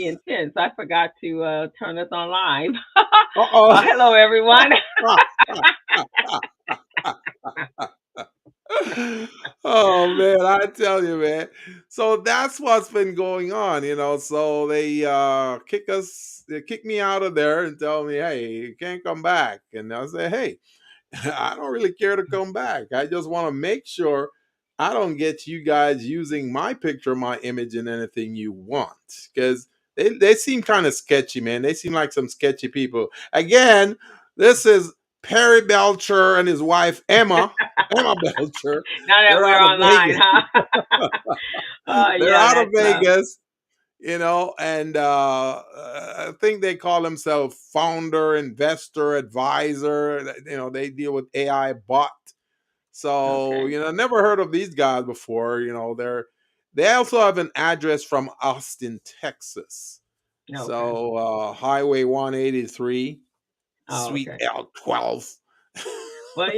pretty intense. I forgot to turn us on live. Uh-oh. Hello, everyone. Oh man, I tell you, man. So that's what's been going on, So they kick me out of there and tell me, hey, you can't come back. And I say, hey, I don't really care to come back. I just want to make sure I don't get you guys using my picture, my image, in anything you want. Because they seem kind of sketchy, man. They seem like some sketchy people. Again, this is Perry Belcher and his wife, Emma Belcher. Now that They're we're out of online, Vegas. huh? They're Yeah, out of that's Vegas, and I think they call themselves founder, investor, advisor. They deal with AI bot. So, okay. never heard of these guys before. They also have an address from Austin, Texas. Okay. So, Highway 183, Oh, Suite okay. L12. Well,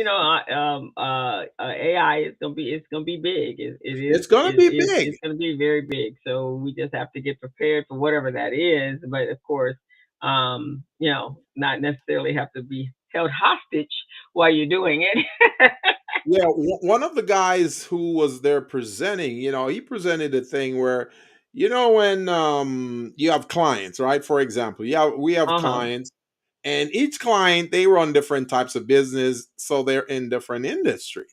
AI is gonna be big. It's gonna be big. It's gonna be very big. So we just have to get prepared for whatever that is. But of course, not necessarily have to be held hostage while you're doing it. Yeah, one of the guys who was there presenting, he presented a thing where, when you have clients, right? For example, yeah, we have Uh huh. clients, and each client they run different types of business, so they're in different industry.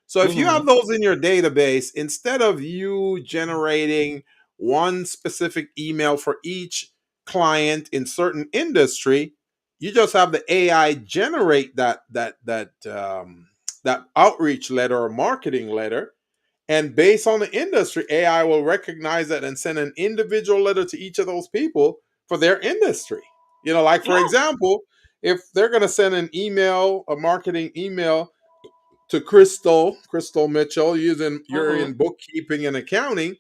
So if you have Mhm. those in your database, instead of you generating one specific email for each client in certain industry, you just have the AI generate that outreach letter or marketing letter, and based on the industry, AI will recognize that and send an individual letter to each of those people for their industry. Like for Oh. example, if they're going to send an email, a marketing email to Crystal Mitchell, using you're in Mhm. bookkeeping and accounting,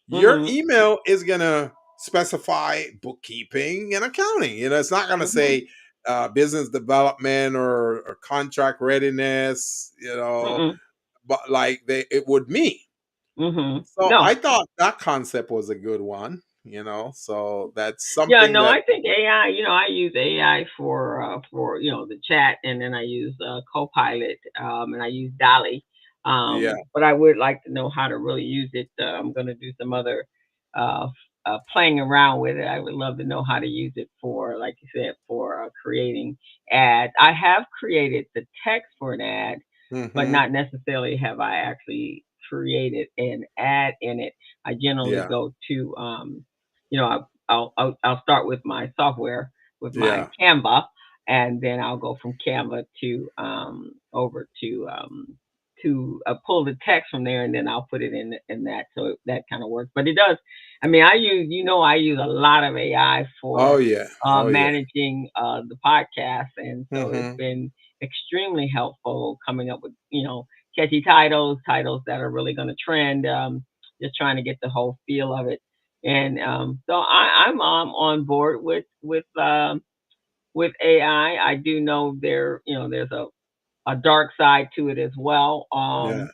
your Mhm. email is going to specify bookkeeping and accounting. It's not going to Mhm. say business development or contract readiness, Mhm. but like it would me. Mhm. So No. I thought that concept was a good one, so that's Yeah, something no, that, I think AI, I use AI for, the chat, and then I use Copilot, and I use Dolly. yeah, But I would like to know how to really use it. I'm going to do some other playing around with it. I would love to know how to use it for, like you said, for creating ads. I have created the text for an ad, but hmm, not necessarily have I actually created an ad in it. I generally yeah, go to, I'll start with my software, with my yeah, Canva, and then I'll go from Canva to over to pull the text from there, and then I'll put it in that. So that kind of works. But it does. I mean, I use a lot of AI oh for yeah, oh yeah, managing the podcast, and so it's hmm, been extremely helpful coming up with catchy titles that are really going to trend. Just trying to get the whole feel of it, and so I'm on board with AI. I do know there's a dark side to it as well. yeah,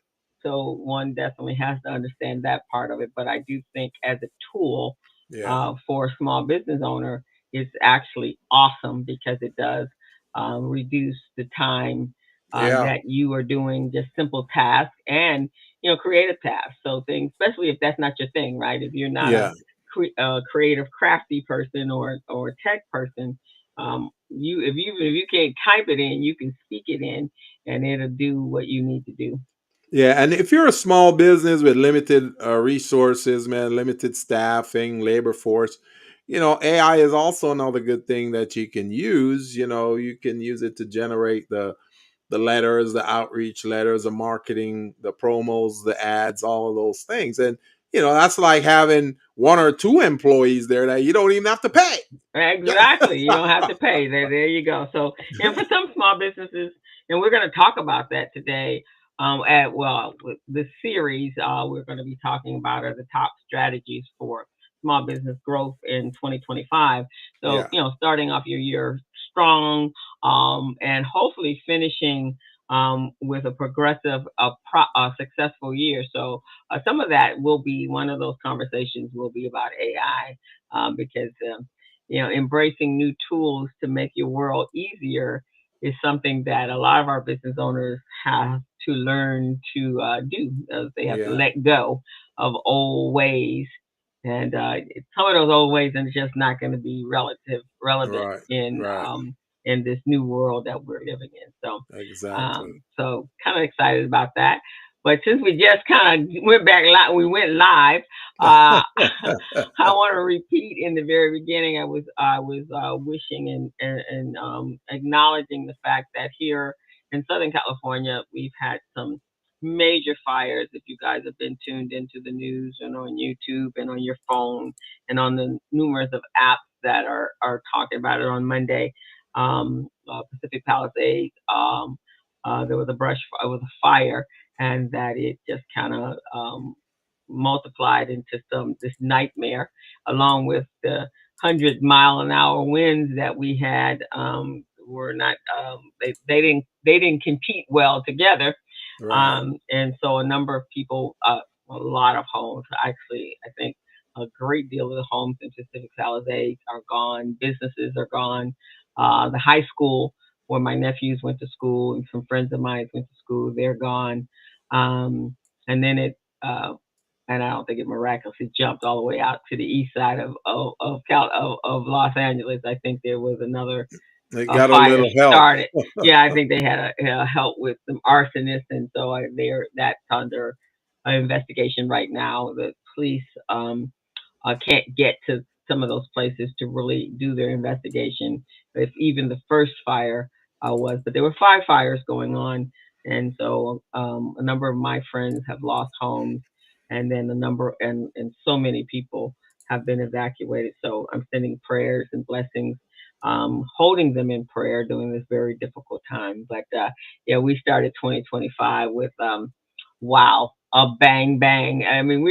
So one definitely has to understand that part of it. But I do think as a tool yeah, for a small business owner, it's actually awesome because it does reduce the time yeah, that you are doing just simple tasks and creative tasks. So things, especially if that's not your thing, right? If you're not a yeah. creative, crafty person or tech person, you if you can't type it in, you can speak it in, and it'll do what you need to do. Yeah, and if you're a small business with limited resources, man, limited staffing, labor force, AI is also another good thing that you can use. You can use it to generate the letters, the outreach letters, the marketing, the promos, the ads, all of those things. And that's like having one or two employees there that you don't even have to pay. Exactly. You don't have to pay. There you go. So, and for some small businesses, and we're going to talk about that today. With this series, we're going to be talking about are the top strategies for small business growth in 2025. So, Yeah, starting off your year strong, and hopefully finishing with a progressive, successful year. So some of that will be one of those conversations will be about AI, because embracing new tools to make your world easier is something that a lot of our business owners have to learn to do. They have to Yeah. let go of old ways, and some of those old ways are just not going to be relevant Right. Right. in this new world that we're living in. So, Exactly. kind of excited about that. But since we just kind of went back, we went live. I want to repeat in the very beginning. I was wishing and acknowledging the fact that here in Southern California we've had some major fires. If you guys have been tuned into the news and on YouTube and on your phone and on the numerous of apps that are talking about it on Monday, Pacific Palisades. There was it was a fire, and that it just kind of multiplied into this nightmare, along with the 100-mile-an-hour winds that we had. Were not they didn't compete well together, Right. and so a number of people, a lot of homes, actually, I think a great deal of the homes in Pacific Palisades are gone. Businesses are gone. The high school where my nephews went to school and some friends of mine went to school, they're gone. And then uh, and I don't think it miraculously jumped all the way out to the east side of Los Angeles. I think there was another They got a fire little help. started. Yeah, I think they had help with some arsonists, and so that's under investigation right now. The police can't get to some of those places to really do their investigation. If even the first fire but there were 5 fires going on, and so a number of my friends have lost homes, and then and so many people have been evacuated. So I'm sending prayers and blessings, holding them in prayer during this very difficult time. But yeah, we started 2025 with wow, a bang bang. I mean,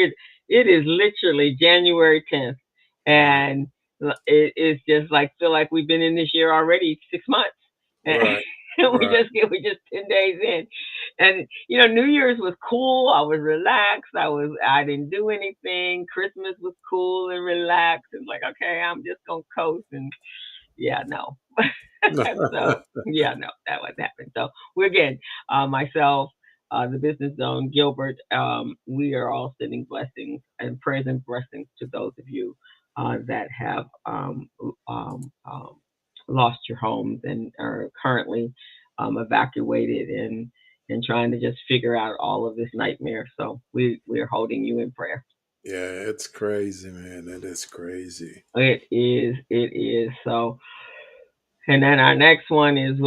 it is literally January 10th, Wow. and it's just like feel like we've been in this year already 6 months, and Right. Right. we just 10 days in, and New Year's was cool. I was relaxed. I didn't do anything. Christmas was cool and relaxed. It's like, okay, I'm just gonna coast, and yeah, no. So yeah, no, that was happened. So we're again, myself, the business zone, Gilbert. We are all sending blessings and prayers and blessings to those of you that have lost your homes and are currently evacuated and trying to just figure out all of this nightmare. So we're holding you in prayer. Yeah, it's crazy, man. It is crazy. It is. So, and then our next one is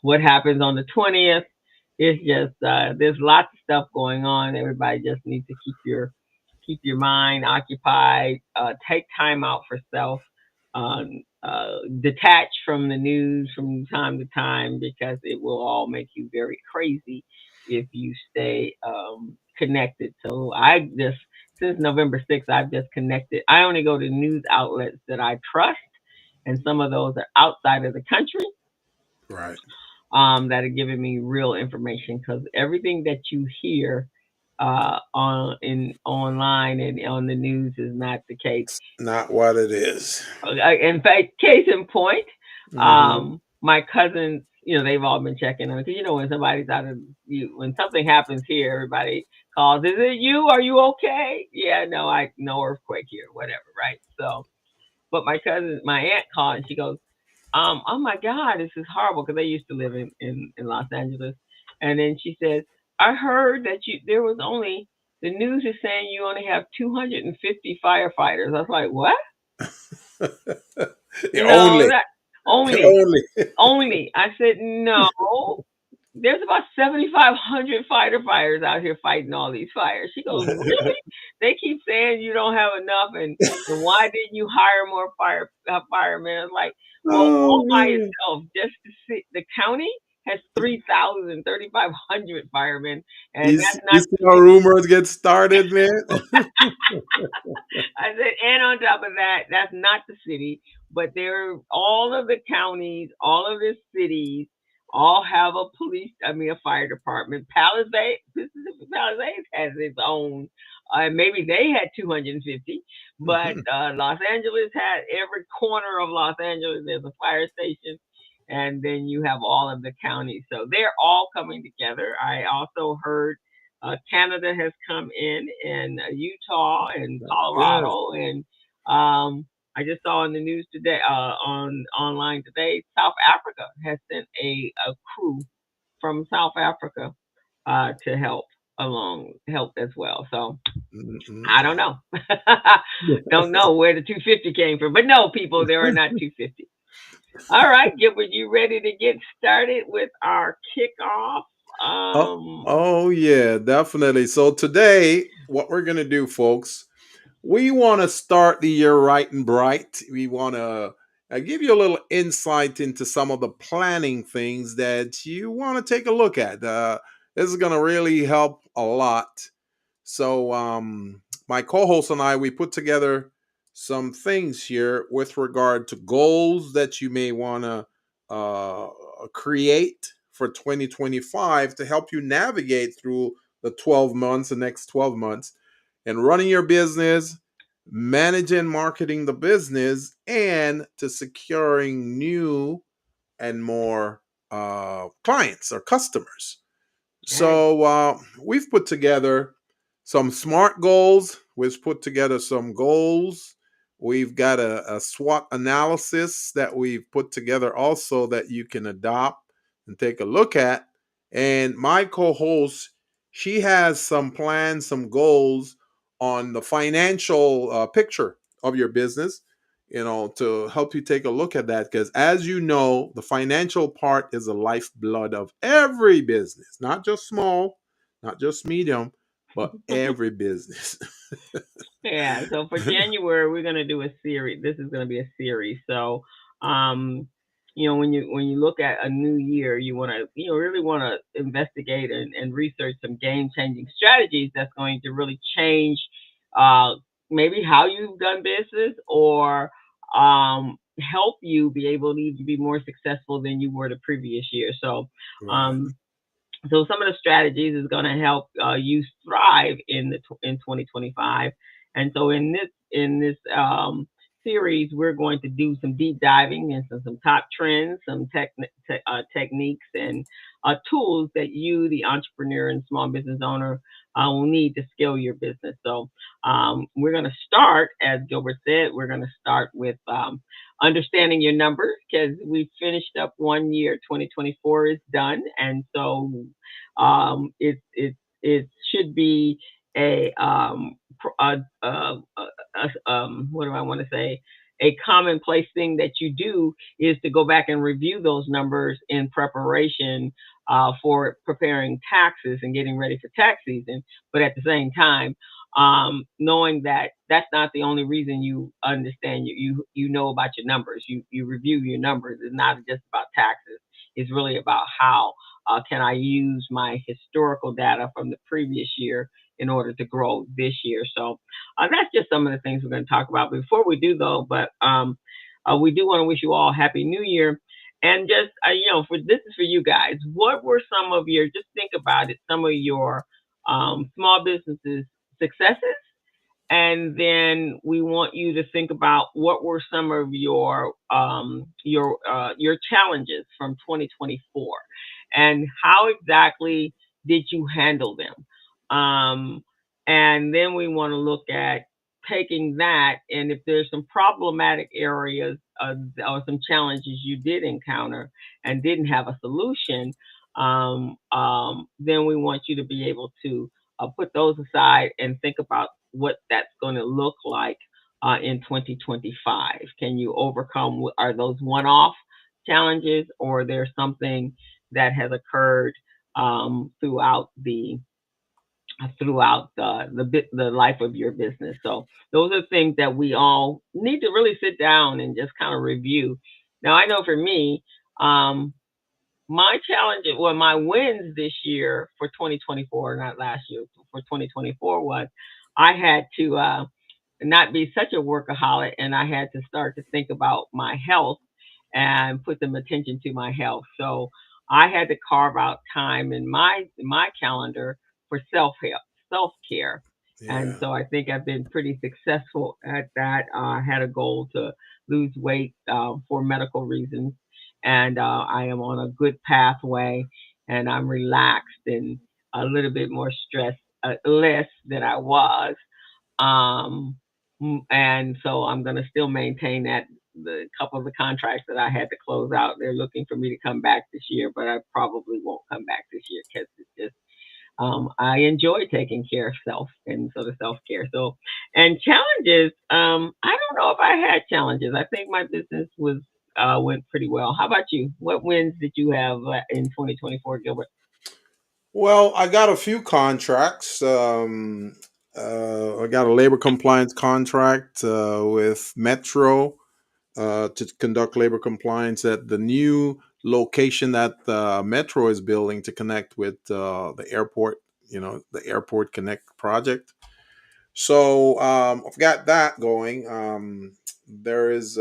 what happens on the 20th. It's just there's lots of stuff going on. Everybody just needs to keep your mind occupied. Take time out for self. Detach from the news from time to time, because it will all make you very crazy if you stay connected. So I just since November 6th, I've just connected. I only go to news outlets that I trust, and some of those are outside of the country, Right. that are giving me real information, because everything that you hear online and on the news is not the case. It's not what it is. In fact, case in point, Hmm. my cousins, they've all been checking on, because when somebody's when something happens here, everybody calls. Is it you? Are you okay? Yeah, no, no earthquake here, whatever, right? So, but my aunt called and she goes, oh my God, this is horrible, because they used to live in Los Angeles. And then she said, I heard that the news is saying you only have 250 firefighters. I was like, what? No, Only. that only, Only. only. I said, no, there's about 7,500 firefighters out here fighting all these fires. She goes, really? They keep saying you don't have enough, and why didn't you hire more firemen? I was like, well, Oh all by man. itself, just the county has 3,000, 3,500 firemen, and You see, that's you not see the how city. rumors get started, man? I said, and on top of that, that's not the city, but there all of the counties, all of the cities. all have a a fire department. Palisades, Mississippi Palisades has its own. Maybe they had 250, but Los Angeles had every corner of Los Angeles. There's a fire station, and then you have all of the counties. So they're all coming together. I also heard Canada has come in, and Utah and That's good. Colorado, and I just saw in the news today, on online today, South Africa has sent a crew from South Africa to help as well. So Mm-mm. I don't know, don't know where the 250 came from, but no, people, there are not 250. All right, Gilbert, you ready to get started with our kickoff? Oh, Um, oh yeah, definitely. So today, what we're gonna do, folks, we want to start the year right and bright. We want to give you a little insight into some of the planning things that you want to take a look at. This is going to really help a lot. So, my co host and I, we put together some things here with regard to goals that you may want to create for 2025 to help you navigate through the 12 months, the next 12 months, and running your business, managing, marketing the business, and to securing new and more clients or customers. okay. So we've put together some SMART goals. We've put together some goals. We've got a SWOT analysis that we've put together also that you can adopt and take a look at. And my co-host, she has some plans, some goals on the financial picture of your business, to help you take a look at that. Because as you know, the financial part is the lifeblood of every business, not just small, not just medium, but every business. Yeah, so for January we're gonna do a series. This is gonna be a series. So, um, when you look at a new year, you wanna really wanna investigate and research some game changing strategies that's going to really change, uh, maybe how you've done business, or help you be able to even be more successful than you were the previous year. So, Right. um, so some of the strategies is going to help you thrive in 2025. And so in this series, we're going to do some deep diving into some top trends, some techniques, and tools that you, the entrepreneur and small business owner, will need to scale your business. So we're going to start, as Gilbert said, we're going to start with understanding your numbers, because we finished up one year. 2024 is done, and so it should be a what do I want to say? A commonplace thing that you do is to go back and review those numbers in preparation for preparing taxes and getting ready for tax season. But at the same time, knowing that that's not the only reason you understand, you know about your numbers. You review your numbers. It's not just about taxes. It's really about how can I use my historical data from the previous year in order to grow this year. So that's just some of the things we're going to talk about. Before we do, though, we do want to wish you all Happy New Year. And just for this is for you guys. What were some of your? Just think about it. Some of your small businesses successes, and then we want you to think about what were some of your challenges from 2024, and how exactly did you handle them. And then we want to look at taking that, and if there's some problematic areas or some challenges you did encounter and didn't have a solution, then we want you to be able to put those aside and think about what that's going to look like in 2025. Can you overcome? Are those one-off challenges, or there's something that has occurred throughout the life of your business? So those are things that we all need to really sit down and just kind of review. Now, I know for me, um, my challenge, well, my wins this year for 2024, not last year, for 2024 was I had to not be such a workaholic, and I had to start to think about my health and put some attention to my health. So I had to carve out time in my calendar for self help, self care, and Yeah. so I think I've been pretty successful at that. I had a goal to lose weight for medical reasons, and I am on a good pathway, and I'm relaxed and a little bit more stressed, less than I was. Um, and so I'm going to still maintain that. The couple of the contracts that I had to close out, they're looking for me to come back this year, but I probably won't come back this year because it's just I enjoy taking care of self and sort of self care. So, and challenges. I don't know if I had challenges. I think my business was went pretty well. How about you? What wins did you have in 2024, Gilbert? Well, I got a few contracts. I got a labor compliance contract with Metro to conduct labor compliance at the new location that Metro is building to connect with the airport. The Airport Connect project. So I've got that going. There is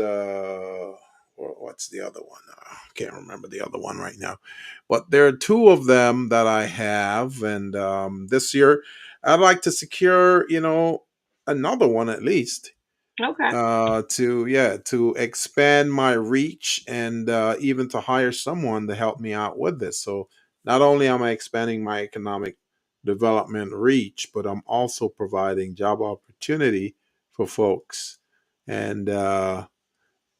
what's the other one? Can't remember the other one right now, but there are two of them that I have, and this year I'd like to secure, another one at least Okay. to expand my reach and even to hire someone to help me out with this. So not only am I expanding my economic development reach, but I'm also providing job opportunity for folks. And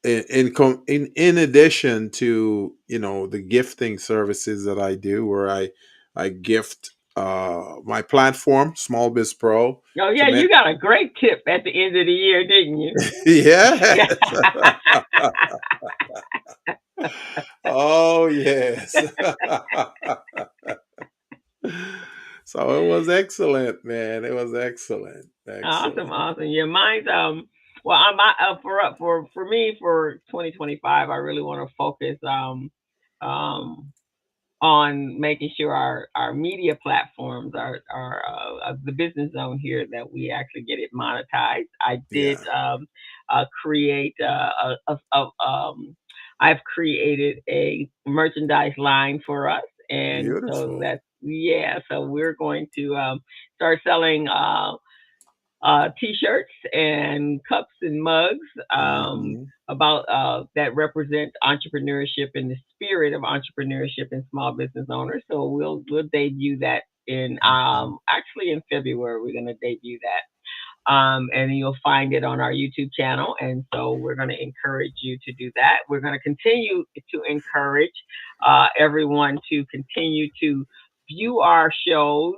in addition to the gifting services that I do, where I gift my platform, Small Biz Pro, Oh to yeah, men. you got a great tip at the end of the year, didn't you? Yes. Oh yes. So it was excellent, man. It was excellent. Awesome, Excellent. awesome. Yeah, mine's well, I'm for me for 2025. I really want to focus um on making sure our media platforms are the business zone here that we actually get it monetized. I did Yeah. create I've created a merchandise line for us, and so Beautiful. that's yeah. So we're going to start selling t-shirts and cups and mugs Hmm. about that represent entrepreneurship and the spirit of entrepreneurship and small business owners. So we'll debut that in Hmm. actually in February. We're going to debut that. And you'll find it on our YouTube channel. And so we're going to encourage you to do that. We're going to continue to encourage everyone to continue to view our shows.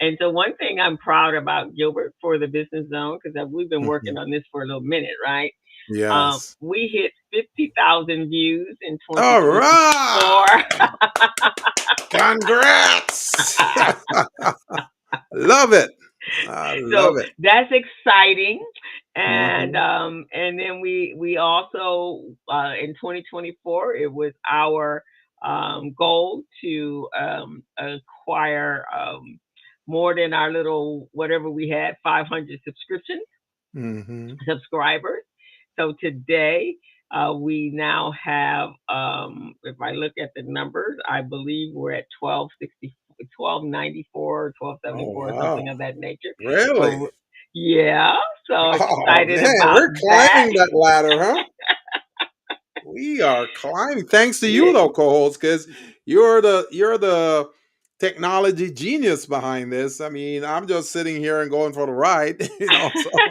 And so one thing I'm proud about, Gilbert, for the Business Zone, because we've been working on this for a little minute, right? Yes. We hit 50,000 views in All 2024. right. Congrats. Love it. I love So it. that's exciting. Hmm. And then we also in 2024 it was our goal to acquire more than our little whatever we had 500 Hmm. subscribers. So today we now have if I look at the numbers, I believe we're at 1260 1294, Oh 1274, wow. something of that nature. Really? So yeah, so Oh excited man, about we're that. climbing that ladder, huh? We are climbing. Thanks to you Yeah, though, co-host, because you're the technology genius behind this. I mean, I'm just sitting here and going for the ride, so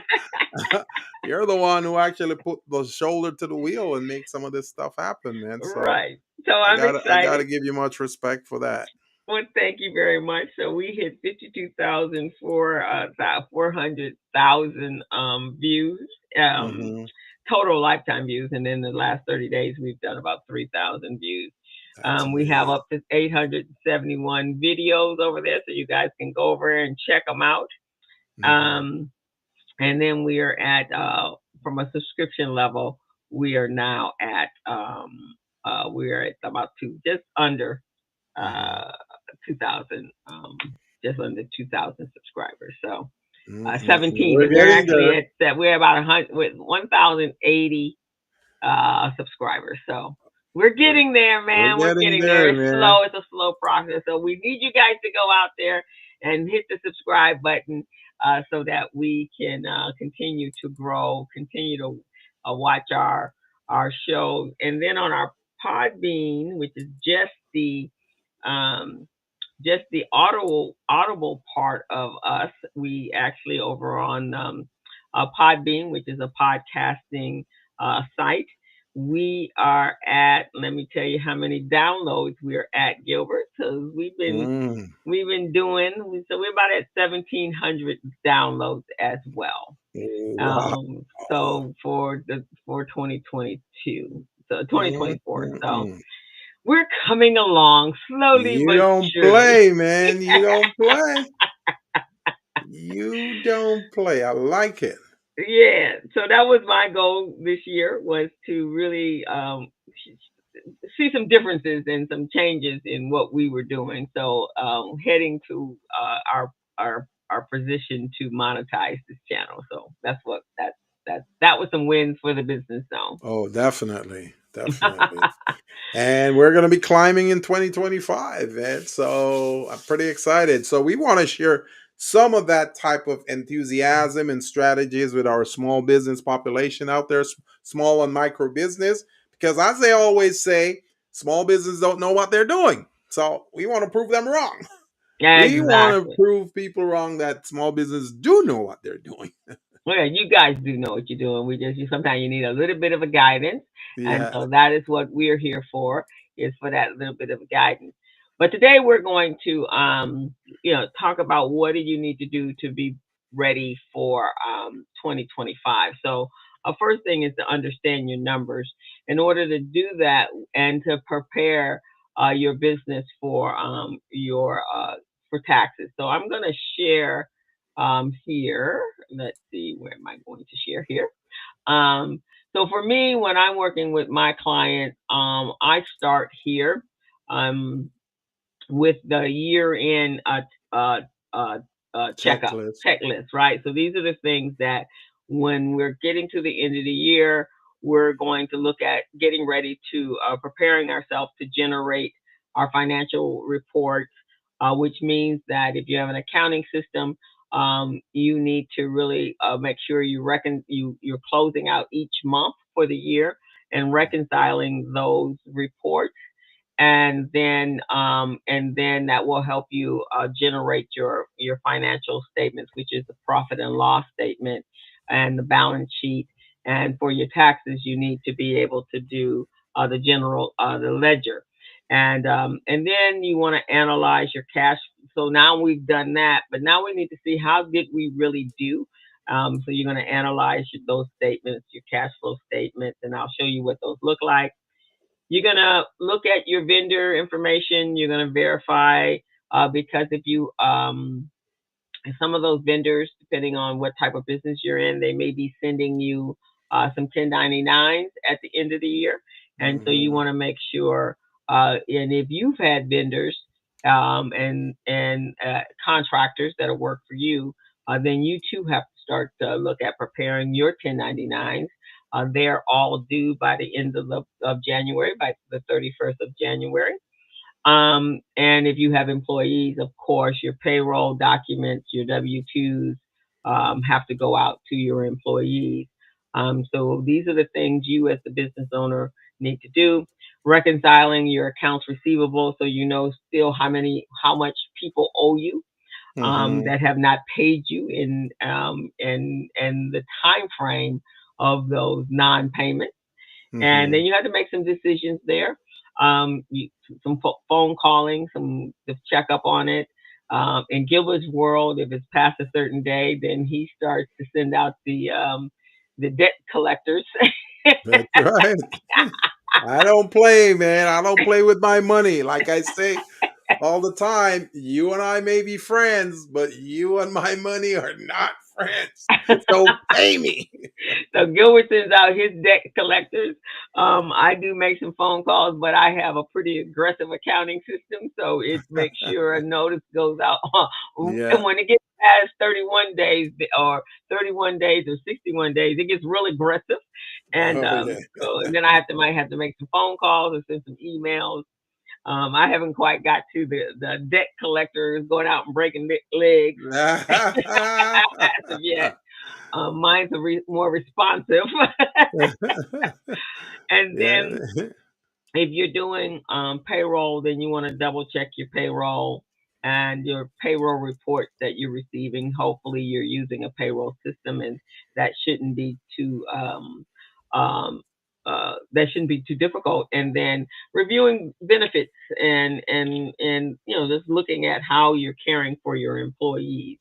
you're the one who actually put the shoulder to the wheel and make some of this stuff happen, man. So right. So I I'm gotta I excited. gotta give you much respect for that. Well, thank you very much. So we hit 52,000 for 400,000 views, Hmm. total lifetime views, and in the last 30 days we've done about 3,000 views. That's We have amazing. up to 871 videos over there, so you guys can go over and check them out. Hmm. Um, and then we are at from a subscription level, we are now at we are at about just under Hmm. uh, 2,000, just under 2,000 subscribers. So Hmm. 17, We're and we're getting actually there. at that we're about 100 with 1,080 subscribers. So We're We're getting there, we're man. We're getting getting there. there, It's man. slow. It's a slow process. So we need you guys to go out there and hit the subscribe button so that we can continue to grow, continue to watch our shows, and then on our Podbean, which is um, just the audible part of us. We actually over on Podbean, which is a podcasting site. We are at. Let me tell you how many downloads we're at, Gilbert, because Mm. we've been doing. So we're about at 1,700 downloads as well. Wow. So for 2022, so Mm, 2024. mm, So mm. we're coming along slowly You but don't surely. play, man. You don't play. You don't play. I like it. Yeah, so that was my goal this year was to really see some differences and some changes in what we were doing. So heading to our position to monetize this channel. So that's what that was some wins for the business zone. Oh, definitely. Definitely. And we're going to be climbing in 2025, man. So I'm pretty excited. So we want to share some of that type of enthusiasm and strategies with our small business population out there, small and micro business, because as they always say, small business don't know what they're doing. So we want to prove them wrong. We want to Exactly. prove people wrong that small business do know what they're doing. Well, yeah, you guys do know what you're doing. We just sometimes you need a little bit of a guidance, and Yeah. so that is what we're here for, is for that little bit of guidance. But today we're going to, talk about what do you need to do to be ready for 2025. So, first thing is to understand your numbers. In order to do that and to prepare your business your for taxes. So, I'm going to share here. Let's see, where am I going to share here? So for me, when I'm working with my client, I start here um, with the year end uh, uh, Checklist. checklist, right? So these are the things that when we're getting to the end of the year, we're going to look at getting ready to preparing ourselves to generate our financial reports, which means that if you have an accounting system, you need to really make sure you're closing out each month for the year and reconciling those reports, and then that will help you generate your financial statements, which is the profit and loss statement and the balance sheet. And for your taxes, you need to be able to do the ledger, and then you want to analyze your cash. So now we've done that, but now we need to see how did we really do. So you're going to analyze those statements, your cash flow statements, and I'll show you what those look like. You're gonna look at your vendor information. You're gonna verify because if you some of those vendors, depending on what type of business you're in, they may be sending you some 1099s at the end of the year, and so you Hmm. want to make sure. And if you've had vendors and contractors that will work for you, then you too have to start to look at preparing your 1099s. They're all due by the end of January, by the 31st of January. And if you have employees, of course, your payroll documents, your W-2s have to go out to your employees. So these are the things you as the business owner need to do. Reconciling your accounts receivable so you know still how much people owe you Hmm. that have not paid you in the time frame of those non-payments, and then Hmm. you have to make some decisions there. Some phone calling, some to check up on it. In Gilbert's world, if it's past a certain day, then he starts to send out the debt collectors. That's right. I don't play, man. I don't play with my money. Like I say all the time, you and I may be friends, but you and my money are not friends. So pay me. So Gilbert sends out his debt collectors. I do make some phone calls, but I have a pretty aggressive accounting system, so it makes sure a notice goes out. Yeah. And when it gets past 31 days or 31 days or 61 days, it gets really aggressive. And Oh yeah. and then might have to make some phone calls or send some emails. I haven't quite got to the debt collectors going out and breaking legs as of yet. Mine's more responsive. And Yeah. then if you're doing payroll, then you want to double check your payroll and your payroll reports that you're receiving. Hopefully, you're using a payroll system, and that shouldn't be too um, that shouldn't be too difficult. And then reviewing benefits and just looking at how you're caring for your employees.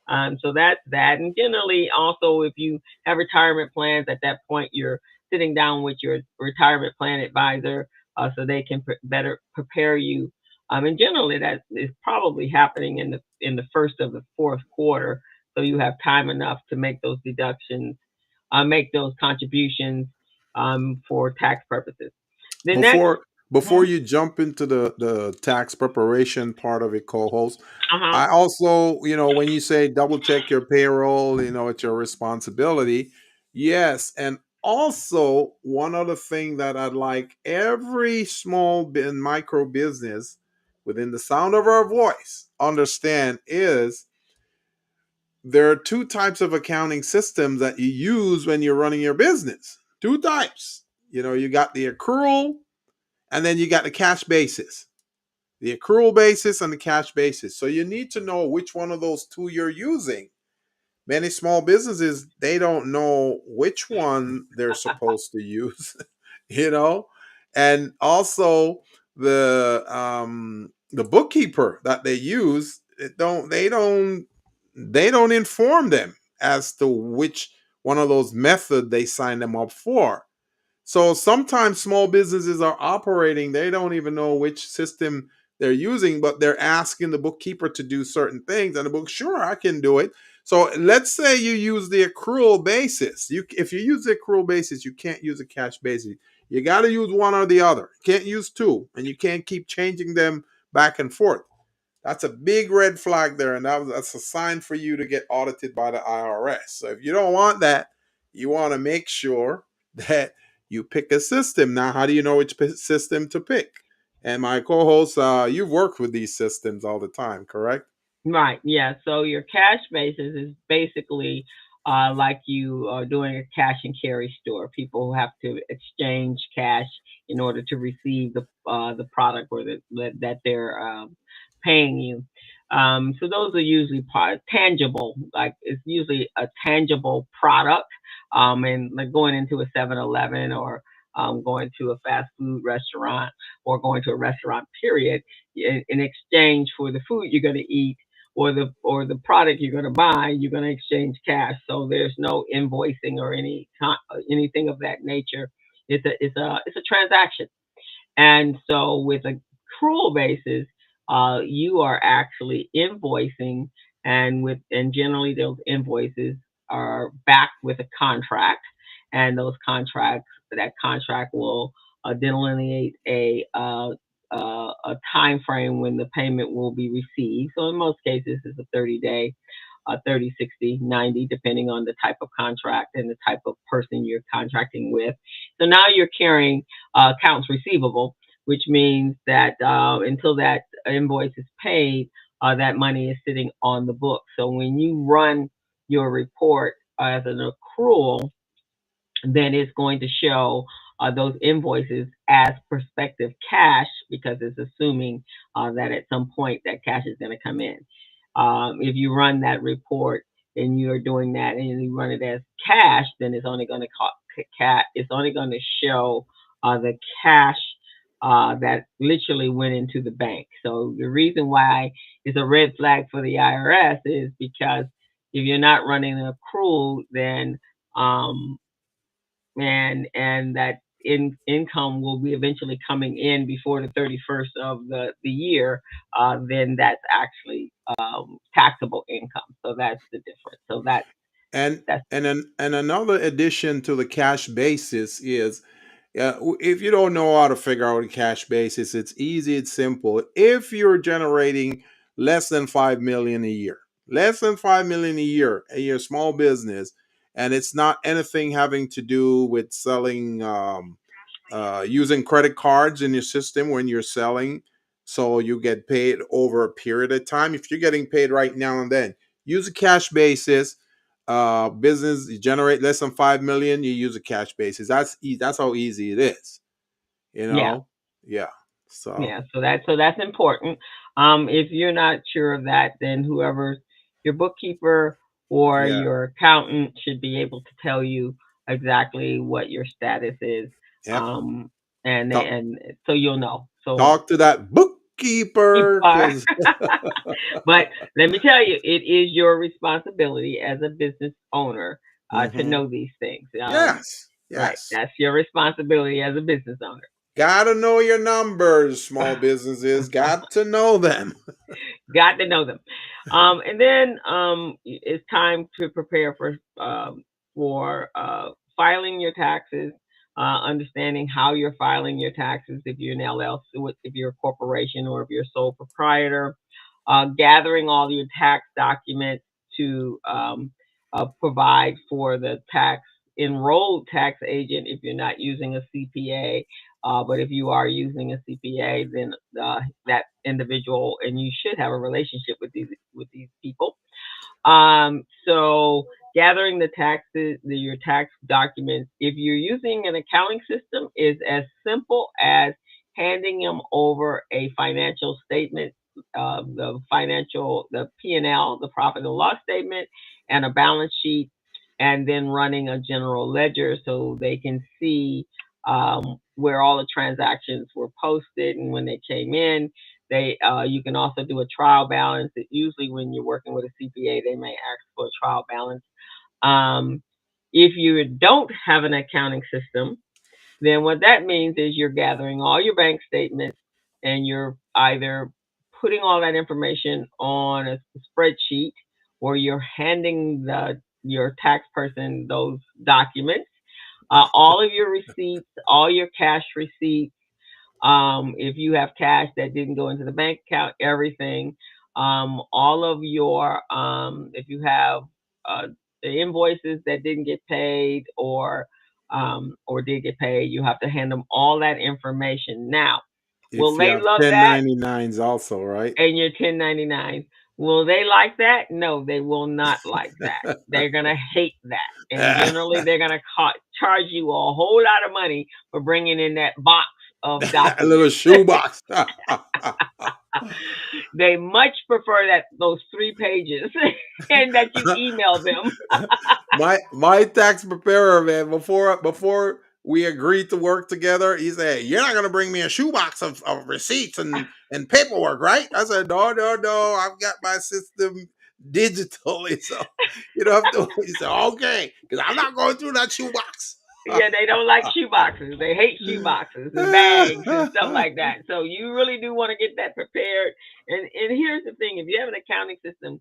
So that's that. And generally, also, if you have retirement plans, at that point, you're sitting down with your retirement plan advisor so they can better prepare you. And generally, that is probably happening in the first of the fourth quarter, so you have time enough to make those deductions, make those contributions for tax purposes. The next, Before you jump into the tax preparation part of it, co-host, uh-huh. I also, when you say double check your payroll, it's your responsibility. Yes, and also one other thing that I'd like every and micro business within the sound of our voice understand is there are two types of accounting systems that you use when you're running your business. Two types. You got the accrual and then you got the cash basis. The accrual basis and the cash basis. So you need to know which one of those two you're using. Many small businesses, they don't know which one they're supposed to use, you know? And also the bookkeeper that they use, they don't inform them as to which one of those method they sign them up for. So sometimes small businesses are operating, they don't even know which system they're using, but they're asking the bookkeeper to do certain things. And the book, sure, I can do it. So let's say you use the accrual basis. If you use the accrual basis, you can't use a cash basis. You got to use one or the other. You can't use two, and you can't keep changing them back and forth. That's a big red flag there, and that's a sign for you to get audited by the IRS. So if you don't want that, you want to make sure that you pick a system. Now, how do you know which system to pick? And my co-host, you've worked with these systems all the time, correct? Right. Yeah. So your cash basis is basically like you are doing a cash and carry store. People who have to exchange cash in order to receive the product or that they're paying you. So those are usually tangible. Like it's usually a tangible product. And like going into a 7-Eleven or going to a fast food restaurant or going to a restaurant. Period. In exchange for the food you're going to eat or the product you're going to buy, you're going to exchange cash. So there's no invoicing or anything of that nature. It's a transaction. And so with a accrual basis, you are actually invoicing, and generally those invoices are backed with a contract, and that contract will delineate a time frame when the payment will be received. So in most cases, it's a 30-day, 30, 60, 90, depending on the type of contract and the type of person you're contracting with. So now you're carrying accounts receivable, which means that until that invoice is paid, that money is sitting on the book. So when you run your report as an accrual, then it's going to show those invoices as prospective cash because it's assuming that at some point that cash is going to come in. If you run that report and you're doing that and you run it as cash, then it's only going to it's only going to show the cash that literally went into the bank. So the reason why it's a red flag for the IRS is because if you're not running an accrual, then um, and that income will be eventually coming in before the 31st of the year, then that's actually taxable income. So that's the difference. So that. And That's and another addition to the cash basis is, if you don't know how to figure out a cash basis, it's easy, it's simple. If you're generating less than 5 million a year, less than 5 million a year, and you're a small business, and it's not anything having to do with selling, using credit cards in your system when you're selling, so you get paid over a period of time. If you're getting paid right now and then, use a cash basis. Business, you generate less than 5 million, you use a cash basis. That's how easy it is, you yeah. know. Yeah. So Yeah, so that's important. If you're not sure of that, then whoever your bookkeeper or yeah. your accountant should be able to tell you exactly what your status is, Yep. um, and talk, and so you'll know. So talk to that keep bookkeeper, because but let me tell you, it is your responsibility as a business owner to hmm know these things. yes, Right, yes, that's your responsibility as a business owner. gotta know your numbers. Small businesses got to know them. Got to know them. And then it's time to prepare for filing your taxes, understanding how you're filing your taxes if you're an LLC, if you're a corporation, or if you're a sole proprietor, gathering all your tax documents to provide for the enrolled tax agent if you're not using a CPA. But if you are using a CPA, then that individual, and you should have a relationship with these people. So gathering your tax documents, if you're using an accounting system, is as simple as handing them over a financial statement, the P&L, the profit and loss statement, and a balance sheet, and then running a general ledger so they can see where all the transactions were posted and when they came in. You can also do a trial balance. Usually, when you're working with a CPA, they may ask for a trial balance. Um, if you don't have an accounting system, then what that means is you're gathering all your bank statements and you're either putting all that information on a spreadsheet, or you're handing your tax person those documents, all of your receipts, all your cash receipts, if you have cash that didn't go into the bank account, everything, all of your, if you have uh, the invoices that didn't get paid, or did get paid, you have to hand them all that information. Now, will If you they have love that? 1099s also, right? And your 1099, will they like that? No, they will not like that. They're gonna hate that, and generally they're gonna charge you a whole lot of money for bringing in that box of A little documents. shoebox. They much prefer that those 3 pages and that you email them. My tax preparer, man, before we agreed to work together, he said, "You're not gonna bring me a shoebox of receipts and paperwork, right?" I said, "No, no, no. I've got my system digitally, so you don't have to." He said, "Okay, because I'm not going through that shoebox." Yeah, they don't like shoe boxes. They hate shoe boxes and bags and stuff like that. So you really do want to get that prepared. And here's the thing: if you have an accounting system,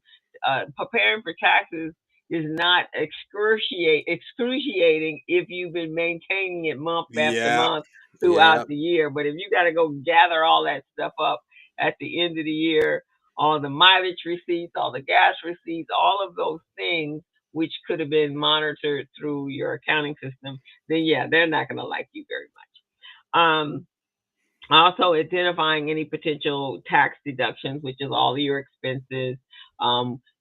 preparing for taxes is not excruciating if you've been maintaining it month after Yeah, month throughout yeah. the year. But if you got to go gather all that stuff up at the end of the year, all the mileage receipts, all the gas receipts, all of those things, which could have been monitored through your accounting system, then yeah, they're not going to like you very much. Also, identifying any potential tax deductions, which is all of your expenses,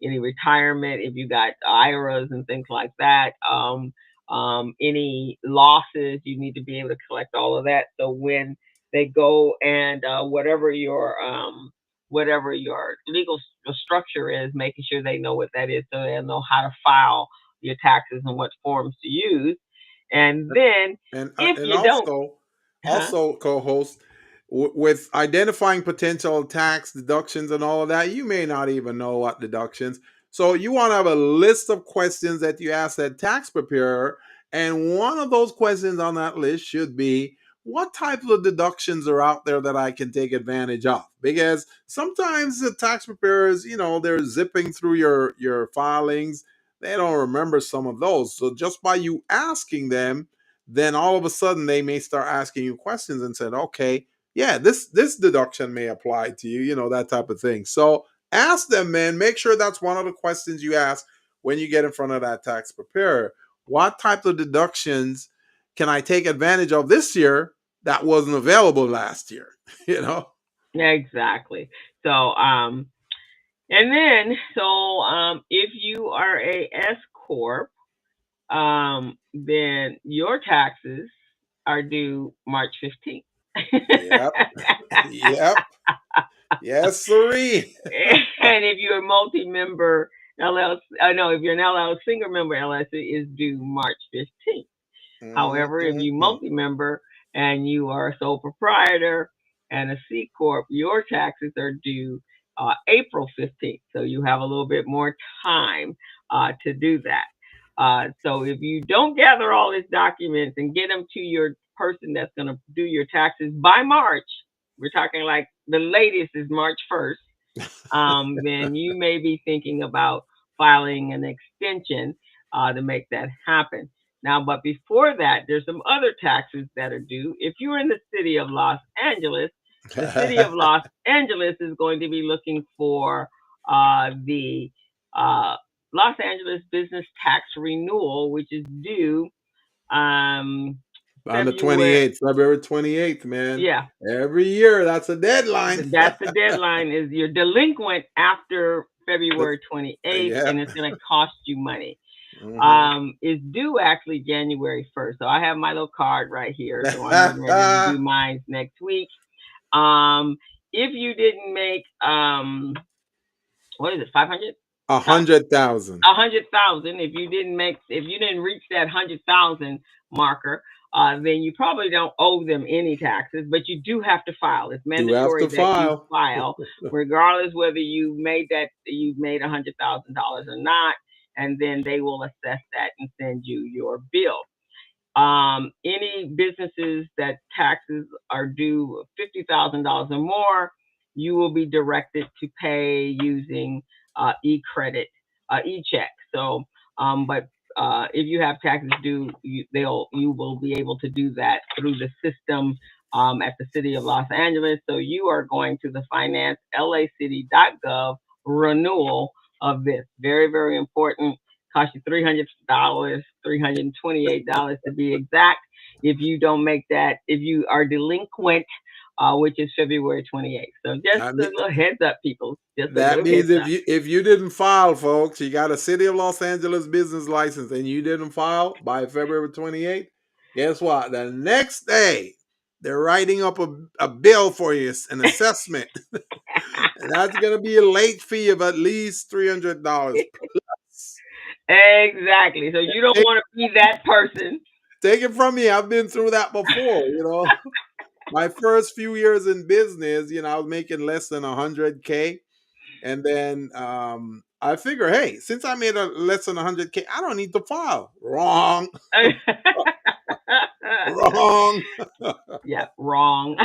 any retirement, if you got IRAs and things like that, any losses, you need to be able to collect all of that. So when they go and whatever your legal structure is, making sure they know what that is, so they'll know how to file your taxes and what forms to use. And then if And you don't, huh? also co-host, with identifying potential tax deductions and all of that, you may not even know what deductions. So you want to have a list of questions that you ask that tax preparer, and one of those questions on that list should be, what types of deductions are out there that I can take advantage of? Because sometimes the tax preparers, they're zipping through your filings. they don't remember some of those. So just by you asking them, then all of a sudden they may start asking you questions and said, okay, yeah, this deduction may apply to you, that type of thing. So ask them, man. Make sure that's one of the questions you ask when you get in front of that tax preparer. What type of deductions can I take advantage of this year that wasn't available last year? you know? Exactly. So, and then, if you are a S corp, then your taxes are due March 15th. Yep. Yep. Yes, sirree. And if you're a multi-member LLC, no, if you're an LLC single member LLC, is due March 15th. However, if you Mhm. multi-member and you are a sole proprietor and a C corp, your taxes are due April 15th. So you have a little bit more time to do that. So if you don't gather all these documents and get them to your person that's going to do your taxes by March, we're talking like the latest is March 1st, then you may be thinking about filing an extension to make that happen. Now, but before that, there's some other taxes that are due. If you're in the city of Los Angeles, the city of Los Angeles is going to be looking for the uh, Los Angeles business tax renewal, which is due um, On the February. 28th, February 28th, man. Yeah, Every year, that's a deadline. that's the deadline. Is you're delinquent after February 28th, Yep. and it's going to cost you money. hmm Is due actually January 1st. So I have my little card right here. So I'm getting ready to do mine next week. Um, if you didn't make what is it, 500? A 100,000. 100,000. If you didn't reach that 100,000 marker, then you probably don't owe them any taxes, but you do have to file. It's Do have mandatory to that you file. file, regardless whether you made $100,000 or not, and then they will assess that and send you your bill. Any businesses that taxes are due $50,000 or more, you will be directed to pay using e-credit, e-check. So, but if you have taxes due, you will be able to do that through the system at the City of Los Angeles. So you are going to the financelacity.gov renewal of this. Very, very important. Cost you $300, $328 to be exact. If you don't make that, if you are delinquent, which is February 28th. So just I a mean, little heads up, people. Just a that little heads means if up. you didn't file, folks, you got a City of Los Angeles business license and you didn't file by February 28th, guess what? The next day, they're writing up a bill for you, an assessment. And that's going to be a late fee of at least $300 plus. Exactly. So you don't Take, want to be that person. take it from me. I've been through that before. My first few years in business, I was making less than 100K. And then I figure, hey, since I made less than 100K, I don't need to file. Wrong. Wrong. Yeah, wrong.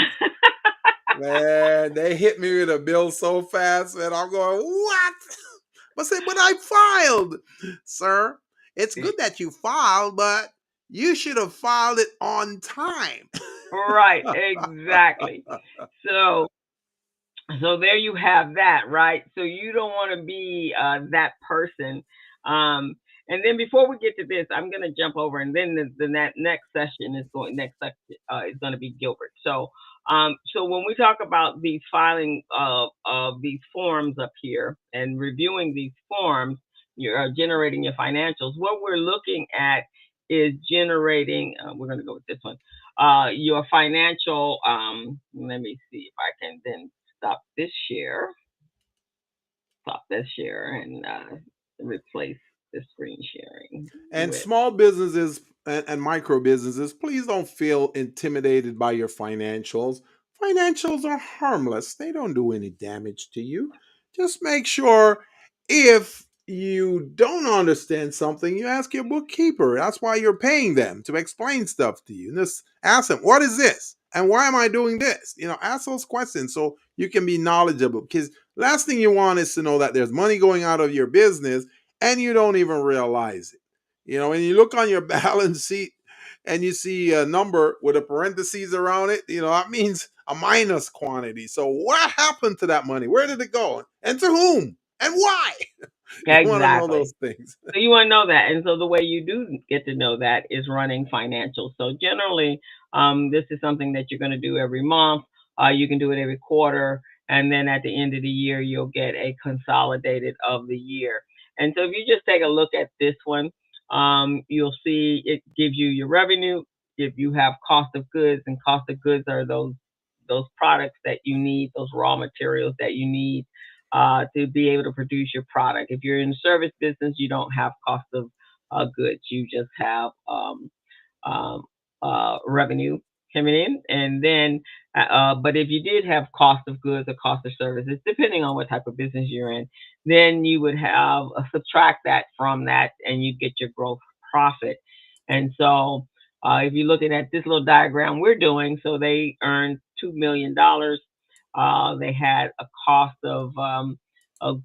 Man, they hit me with a bill so fast, and I'm going, what? But I filed, sir. It's good that you filed, but you should have filed it on time. Right, exactly. So there you have that, right? So you don't want to be that person. Um, and then before we get to this, I'm going to jump over, and then that next session is is going to be Gilbert. So when we talk about these filing of these forms up here and reviewing these forms, you're generating your financials. What we're looking at is generating. We're going to go with this one. Your financial. Let me see if I can then stop this share, and replace the screen sharing And with. small businesses and micro businesses, please don't feel intimidated by your financials. Financials are harmless, they don't do any damage to you. Just make sure if you don't understand something, you ask your bookkeeper. That's why you're paying them to explain stuff to you. And just ask them, what is this? And why am I doing this? Ask those questions so you can be knowledgeable. Because last thing you want is to know that there's money going out of your business and you don't even realize it. When you look on your balance sheet and you see a number with a parentheses around it, that means a minus quantity. So what happened to that money? Where did it go? And to whom? And why? You want to know Exactly. those things. So you want to know that, and so the way you do get to know that is running financials. So generally, this is something that you're going to do every month. You can do it every quarter, and then at the end of the year, you'll get a consolidated of the year. And so if you just take a look at this one, you'll see it gives you your revenue. If you have cost of goods, and cost of goods are those products that you need, those raw materials that you need to be able to produce your product. If you're in the service business, you don't have cost of goods. You just have um, revenue coming in, and then but if you did have cost of goods or cost of services, depending on what type of business you're in, then you would have subtract that from that, and you get your gross profit. And so, if you're looking at this little diagram we're doing, so they earned $2 million. They had a cost of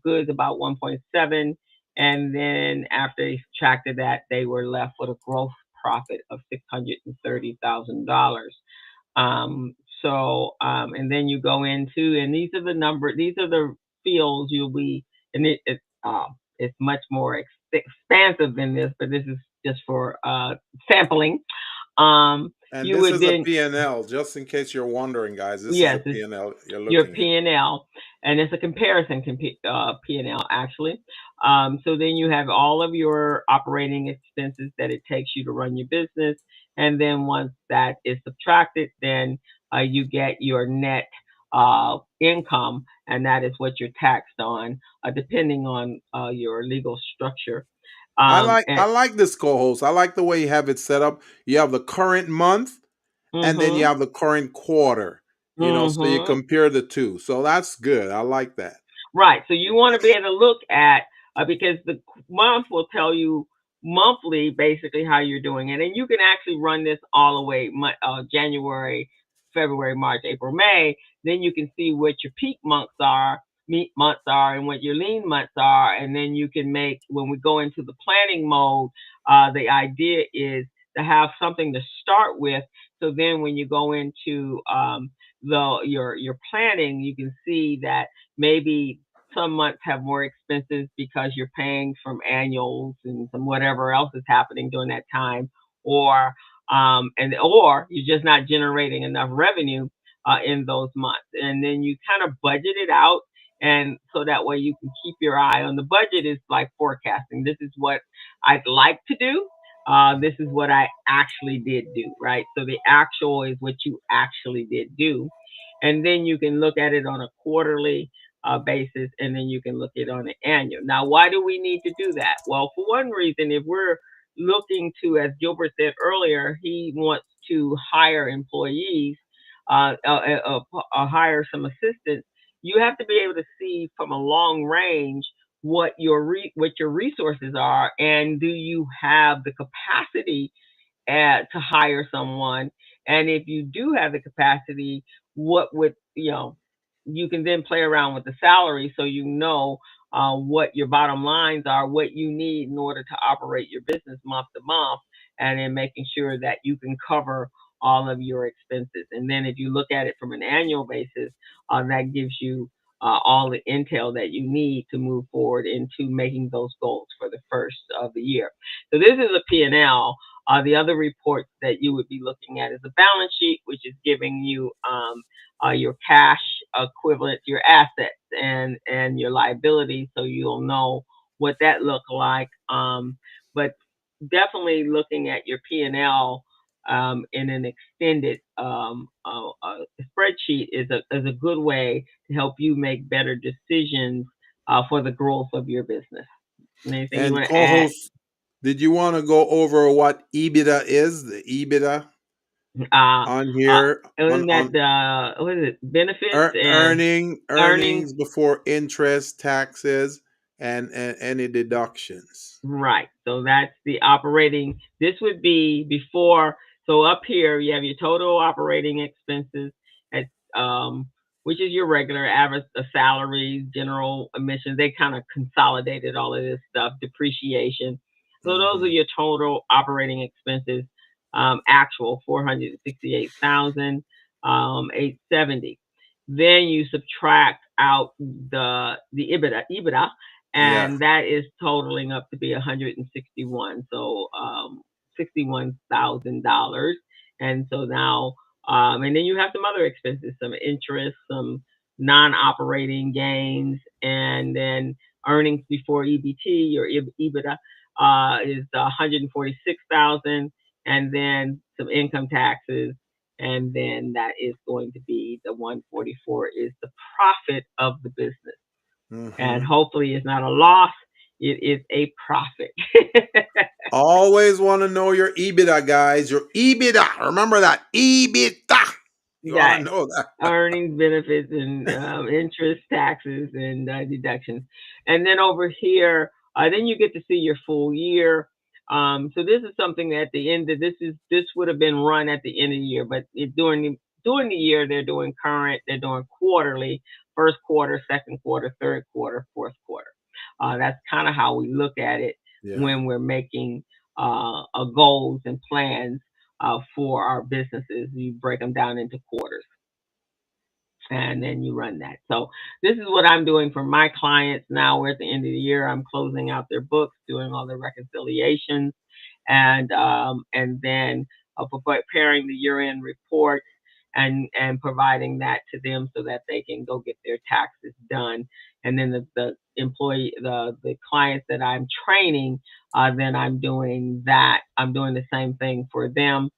goods about 1.7, and then after they subtracted that, they were left with a gross profit of $630,000. Um, and then you go into, and these are the fields you'll be, and it's much more expansive than this, but this is just for sampling. Um, And you this would is a then, P&L, just in case you're wondering, guys. This is yes, a it's P&L you're your looking at. P&L, and it's a comparison P&L actually. So then you have all of your operating expenses that it takes you to run your business, and then once that is subtracted, then you get your net income, and that is what you're taxed on, depending on your legal structure. I like And I like this co-host. I like the way you have it set up. You have the current month and then you mhm, have the current quarter. So you mhm. compare the two. So that's good. I like that. Right. So you want to be able to look at because the month will tell you monthly basically how you're doing it, and you can actually run this all the way January, February, March, April, May. Then you can see what your peak months are, meat months are, and what your lean months are, and then you can make when we go into the planning mode. The idea is to have something to start with. So then when you go into your planning, you can see that maybe some months have more expenses because you're paying from annuals and some whatever else is happening during that time, or or you're just not generating enough revenue in those months, and then you kind of budget it out, and so that way you can keep your eye on the budget. Is like forecasting. This is what I'd like to do. This is what I actually did do, right? So the actual is what you actually did do, and then you can look at it on a quarterly basis, and then you can look at it on an annual. Now, why do we need to do that? Well, for one reason, if we're looking to, as Gilbert said earlier, he wants to hire employees, hire some assistants. You have to be able to see from a long range what your resources are, and do you have the capacity to hire someone? And if you do have the capacity, what would you can then play around with the salary, so you know what your bottom lines are, what you need in order to operate your business month to month, and then making sure that you can cover all of your expenses. And then if you look at it from an annual basis, that gives you all the intel that you need to move forward into making those goals for the first of the year. So this is a P&L. The other reports that you would be looking at is a balance sheet, which is giving you your cash equivalent, your assets, and your liabilities, so you'll know what that look like. But definitely looking at your P&L in an extended spreadsheet is a good way to help you make better decisions for the growth of your business. Anything you And want to add? co-host, did you want to go over what EBITDA is? The EBITDA Uh, on uh, here Isn't that on what is it? Benefits and earnings. earnings before interest, taxes, and any deductions. Right. So that's the operating. This would be before. So up here you have your total operating expenses at which is your regular average salaries, general admissions. They kind of consolidated all of this stuff, depreciation. So those are Hmm. your total operating expenses. Actual 468,000 870. Then you subtract out the EBITDA, Yeah. and that is totaling up to be 161. So $61,000. And so now, and then you have some other expenses, some interest, some non-operating gains, and then earnings before EBT or EBITDA is 146,000, and then some income taxes, and then that is going to be the 144 is the profit of the business, and Hmm. hopefully it's not a loss. It is a profit. Always want to know your EBITDA, guys. Your EBITDA. Remember that EBITDA. You want to That know that. earnings, benefits, and interest, taxes, and deductions. And then over here, then you get to see your full year. So this is something that at the end of this would have been run at the end of the year, but during the year they're doing current, they're doing quarterly, first quarter, second quarter, third quarter, fourth quarter. That's kind of how we look at it Yeah. when we're making goals and plans for our businesses. You break them down into quarters, and then you run that. So this is what I'm doing for my clients now. We're at the end of the year. I'm closing out their books, doing all the reconciliations, and then preparing the year-end report and providing that to them so that they can go get their taxes done. And then the employee, the clients that I'm training, then I'm doing that. I'm doing the same thing for them,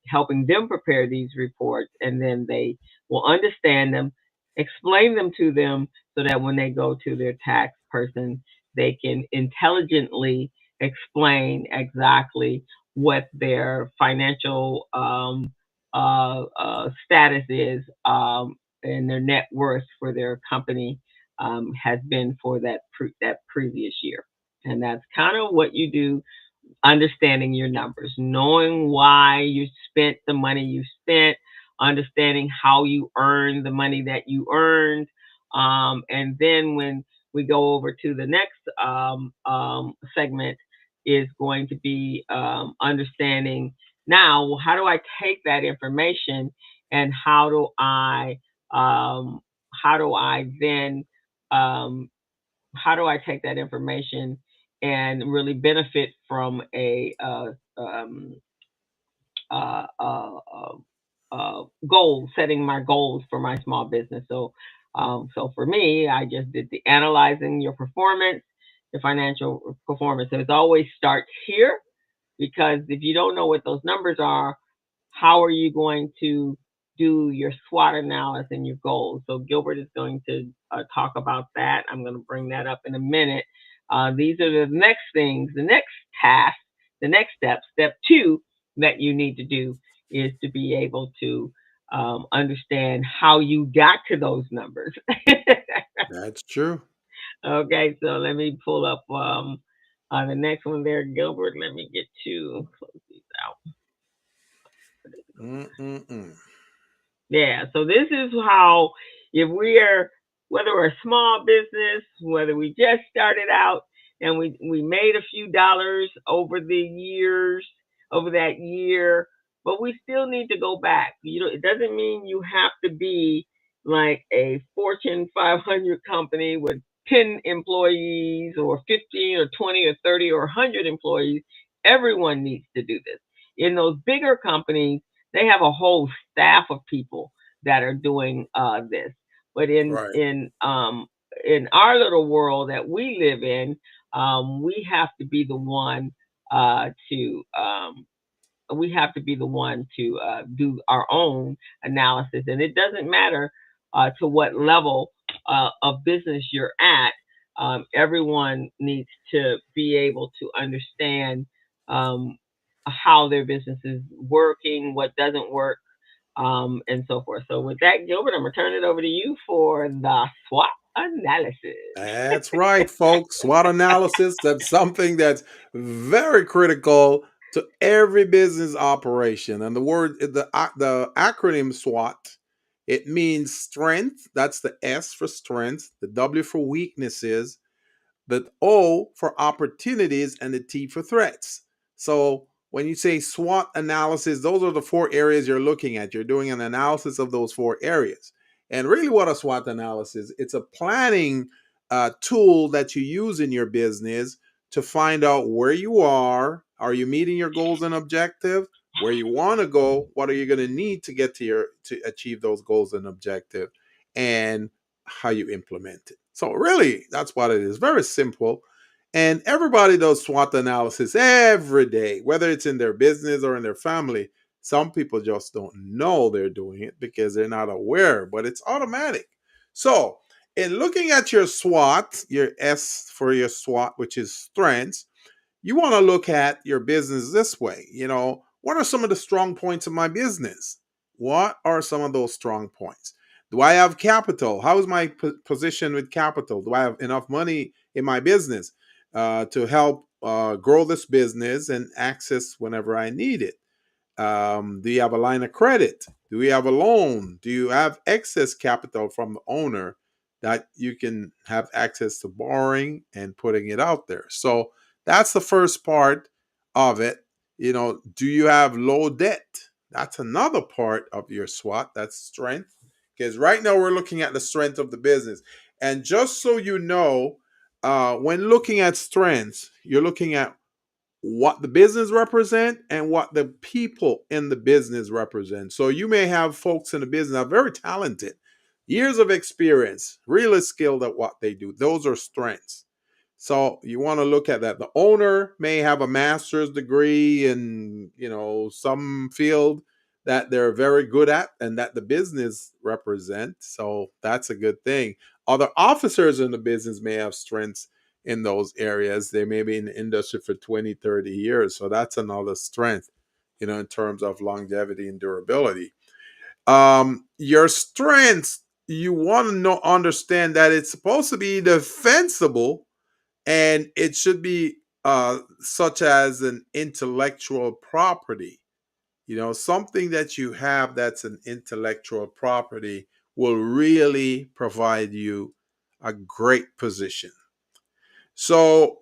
helping them prepare these reports, and then they will understand them, explain them to them so that when they go to their tax person, they can intelligently explain exactly what their financial status is, and their net worth for their company has been for that previous year. And that's kind of what you do, understanding your numbers, knowing why you spent the money you spent, understanding how you earned the money that you earned. And then when we go over to the next segment, is going to be understanding now, well, how do I take that information, and um, how do I then um, how do I take that information and really benefit from a uh, uh, goal, setting my goals for my small business. So for me, I just did the analyzing your performance, the financial performance. So it always starts here, because if you don't know what those numbers are, how are you going to do your SWOT analysis and your goals? So Gilbert is going to talk about that. I'm going to bring that up in a minute. These are the next things, the next task, the next step. Step two that you need to do is to be able to understand how you got to those numbers. That's true. Okay, so let me pull up the next one there, Gilbert. Let me get to close these out. Mm-mm-mm. Yeah, so this is how, if we are, whether we're a small business, whether we just started out and we made a few dollars over the years, over that year, but we still need to go back. It doesn't mean you have to be like a Fortune 500 company with 10 employees or 15 or 20 or 30 or 100 employees. Everyone needs to do this. In those bigger companies, they have a whole staff of people that are doing this. But Right. in our little world that we live in, we have to be the one to do our own analysis, and it doesn't matter to what level of business you're at. Everyone needs to be able to understand um, how their business is working, what doesn't work, and so forth. So with that, Gilbert, I'm gonna turn it over to you for the SWOT analysis. That's right, folks. SWOT analysis, that's something that's very critical to every business operation. And the acronym SWOT It means strength. That's the S for strength. The W for weaknesses, the O for opportunities, and the T for threats. So when you say SWOT analysis, those are the four areas you're looking at. You're doing an analysis of those four areas. And really, what a SWOT analysis? It's a planning tool that you use in your business to find out where you are you meeting your goals and objectives, where you want to go, what are you going to need to get to achieve those goals and objectives, and how you implement it. So really, that's what it is. Very simple. And everybody does SWOT analysis every day, whether it's in their business or in their family. Some people just don't know they're doing it because they're not aware, but it's automatic. So, in looking at your SWOT, your S for your SWOT, which is strengths, you want to look at your business this way. What are some of the strong points of my business? What are some of those strong points? Do I have capital? How is my position with capital? Do I have enough money in my business to help grow this business and access whenever I need it? Do you have a line of credit? Do you have a loan? Do you have excess capital from the owner that you can have access to borrowing and putting it out there? So that's the first part of it. Do you have low debt? That's another part of your SWOT. That's strength. Because right now we're looking at the strength of the business. And just so you know, when looking at strengths, you're looking at what the business represent and what the people in the business represent. So you may have folks in the business that are very talented, years of experience, really skilled at what they do. Those are strengths. So you want to look at that. The owner may have a master's degree in, some field that they're very good at and that the business represent. So that's a good thing. Other officers in the business may have strengths in those areas. They may be in the industry for 20, 30 years. So that's another strength, in terms of longevity and durability. Your strengths, you want to understand that it's supposed to be defensible, and it should be such as an intellectual property. Something that you have that's an intellectual property will really provide you a great position. So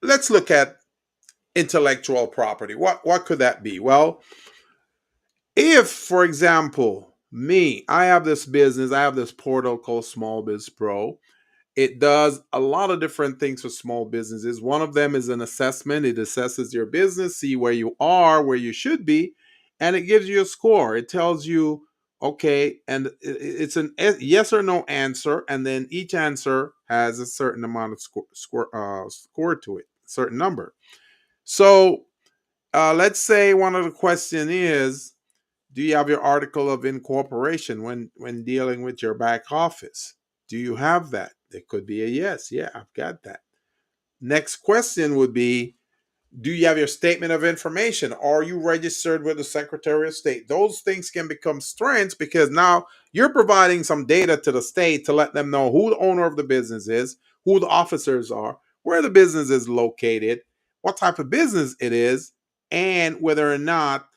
let's look at intellectual property. What could that be? Well, if, for example, I have this business, I have this portal called Small Biz Pro. It does a lot of different things for small businesses. One of them is an assessment. It assesses your business, see where you are, where you should be, and it gives you a score. It tells you, okay, and it's an yes or no answer, and then each answer has a certain amount of score to it, a certain number. So let's say one of the question is, do you have your article of incorporation when dealing with your back office? Do you have that? It could be a yes. Yeah, I've got that. Next question would be, do you have your statement of information? Are you registered with the Secretary of State? Those things can become strengths because now you're providing some data to the state to let them know who the owner of the business is, who the officers are, where the business is located, what type of business it is, and whether or not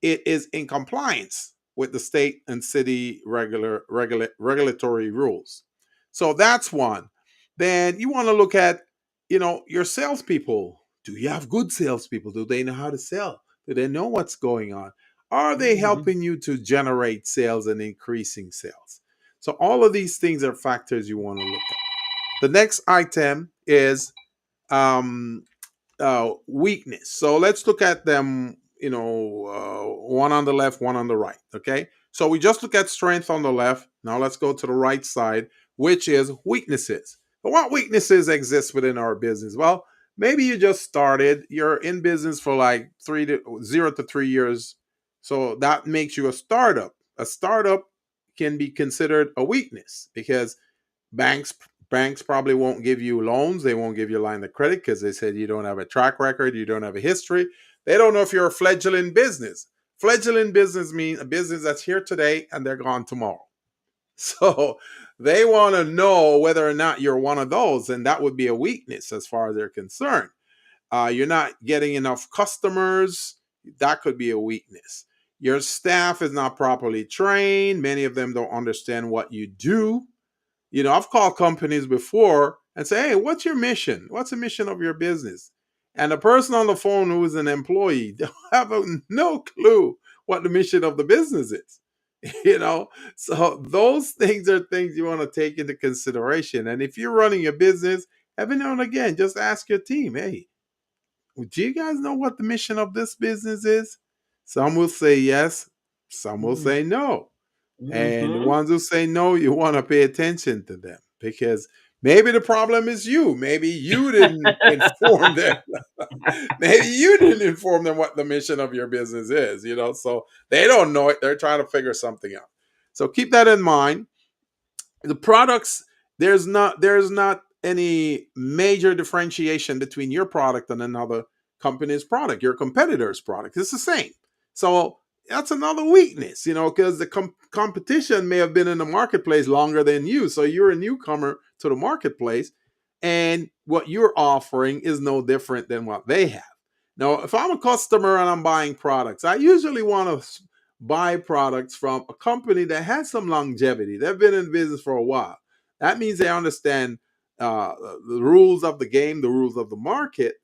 it is in compliance with the state and city regulatory rules. So that's one. Then you want to look at, your salespeople. Do you have good salespeople? Do they know how to sell? Do they know what's going on? Are they Mhm. helping you to generate sales and increasing sales? So all of these things are factors you want to look at. The next item is um, weakness. So let's look at them, one on the left, one on the right. Okay. So we just look at strength on the left. Now let's go to the right side, which is weaknesses. But what weaknesses exist within our business? Well, maybe you just started, you're in business for like 0 to 3 years. So that makes you a startup. A startup can be considered a weakness because Banks banks probably won't give you loans. They won't give you a line of credit because they said you don't have a track record, you don't have a history. They don't know if you're a fledgling business. Fledgling business means a business that's here today and they're gone tomorrow. So they want to know whether or not you're one of those, and that would be a weakness as far as they're concerned. You're not getting enough customers. That could be a weakness. Your staff is not properly trained. Many of them don't understand what you do. I've called companies before and say, hey, what's your mission? What's the mission of your business? And the person on the phone who is an employee, they'll have no clue what the mission of the business is. So those things are things you want to take into consideration. And if you're running a business, every now and again, just ask your team, hey, do you guys know what the mission of this business is? Some will say yes, some will say no. And the Mm-hmm. ones who say no, you want to pay attention to them because maybe the problem is you. Maybe you didn't inform them. Maybe you didn't inform them what the mission of your business is, so they don't know it. They're trying to figure something out. So keep that in mind. The products, there's not any major differentiation between your product and another company's product, your competitor's product. It's the same. So that's another weakness, because the competition may have been in the marketplace longer than you. So you're a newcomer to the marketplace, and what you're offering is no different than what they have. Now, if I'm a customer and I'm buying products, I usually want to buy products from a company that has some longevity. They've been in business for a while. That means they understand the rules of the game, the rules of the market,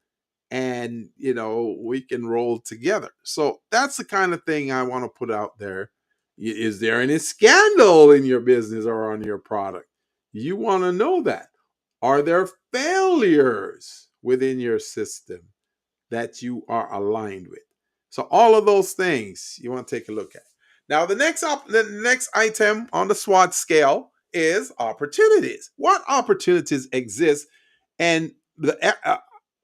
and we can roll together. So that's the kind of thing I want to put out there. Is there any scandal in your business or on your product? You want to know that. Are there failures within your system that you are aligned with? So all of those things you want to take a look at. Now the next item on the SWOT scale is opportunities. What opportunities exist? And the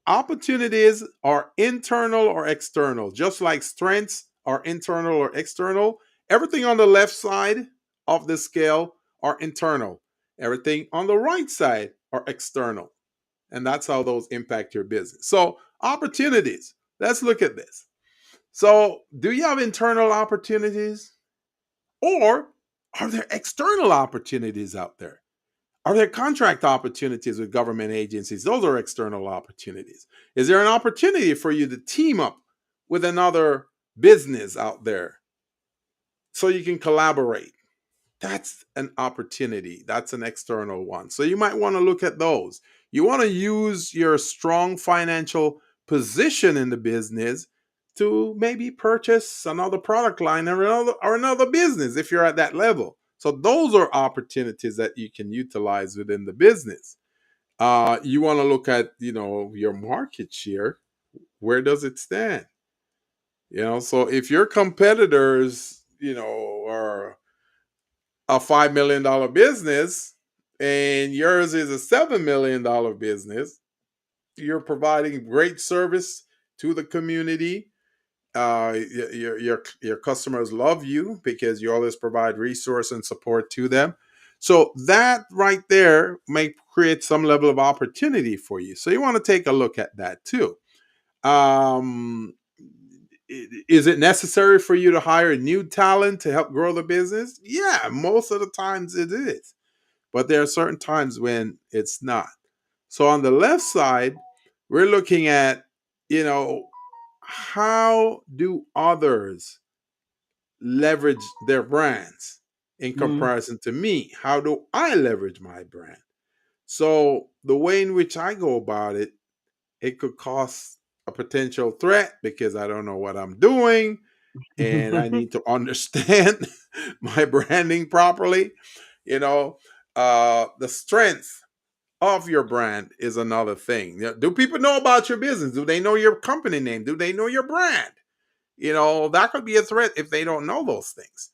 opportunities are internal or external, just like strengths are internal or external. Everything on the left side of the scale are internal. Everything on the right side are external. And that's how those impact your business. So, opportunities. Let's look at this. So, do you have internal opportunities, or are there external opportunities out there? Are there contract opportunities with government agencies? Those are external opportunities. Is there an opportunity for you to team up with another business out there so you can collaborate? That's an opportunity. That's an external one. So you might want to look at those. You want to use your strong financial position in the business to maybe purchase another product line or another business if you're at that level. So those are opportunities that you can utilize within the business. You want to look at, your market share. Where does it stand? So if your competitors, are a $5 million business and yours is a $7 million business, you're providing great service to the community. Your customers love you because you always provide resource and support to them. So that right there may create some level of opportunity for you. So you want to take a look at that too. Um, is it necessary for you to hire new talent to help grow the business? Yeah, most of the times it is. But there are certain times when it's not. So on the left side, we're looking at, how do others leverage their brands in Mm-hmm. comparison to me? How do I leverage my brand? So the way in which I go about it, it could cause a potential threat because I don't know what I'm doing and I need to understand my branding properly. The strength of your brand is another thing. Do people know about your business? Do they know your company name? Do they know your brand? That could be a threat if they don't know those things.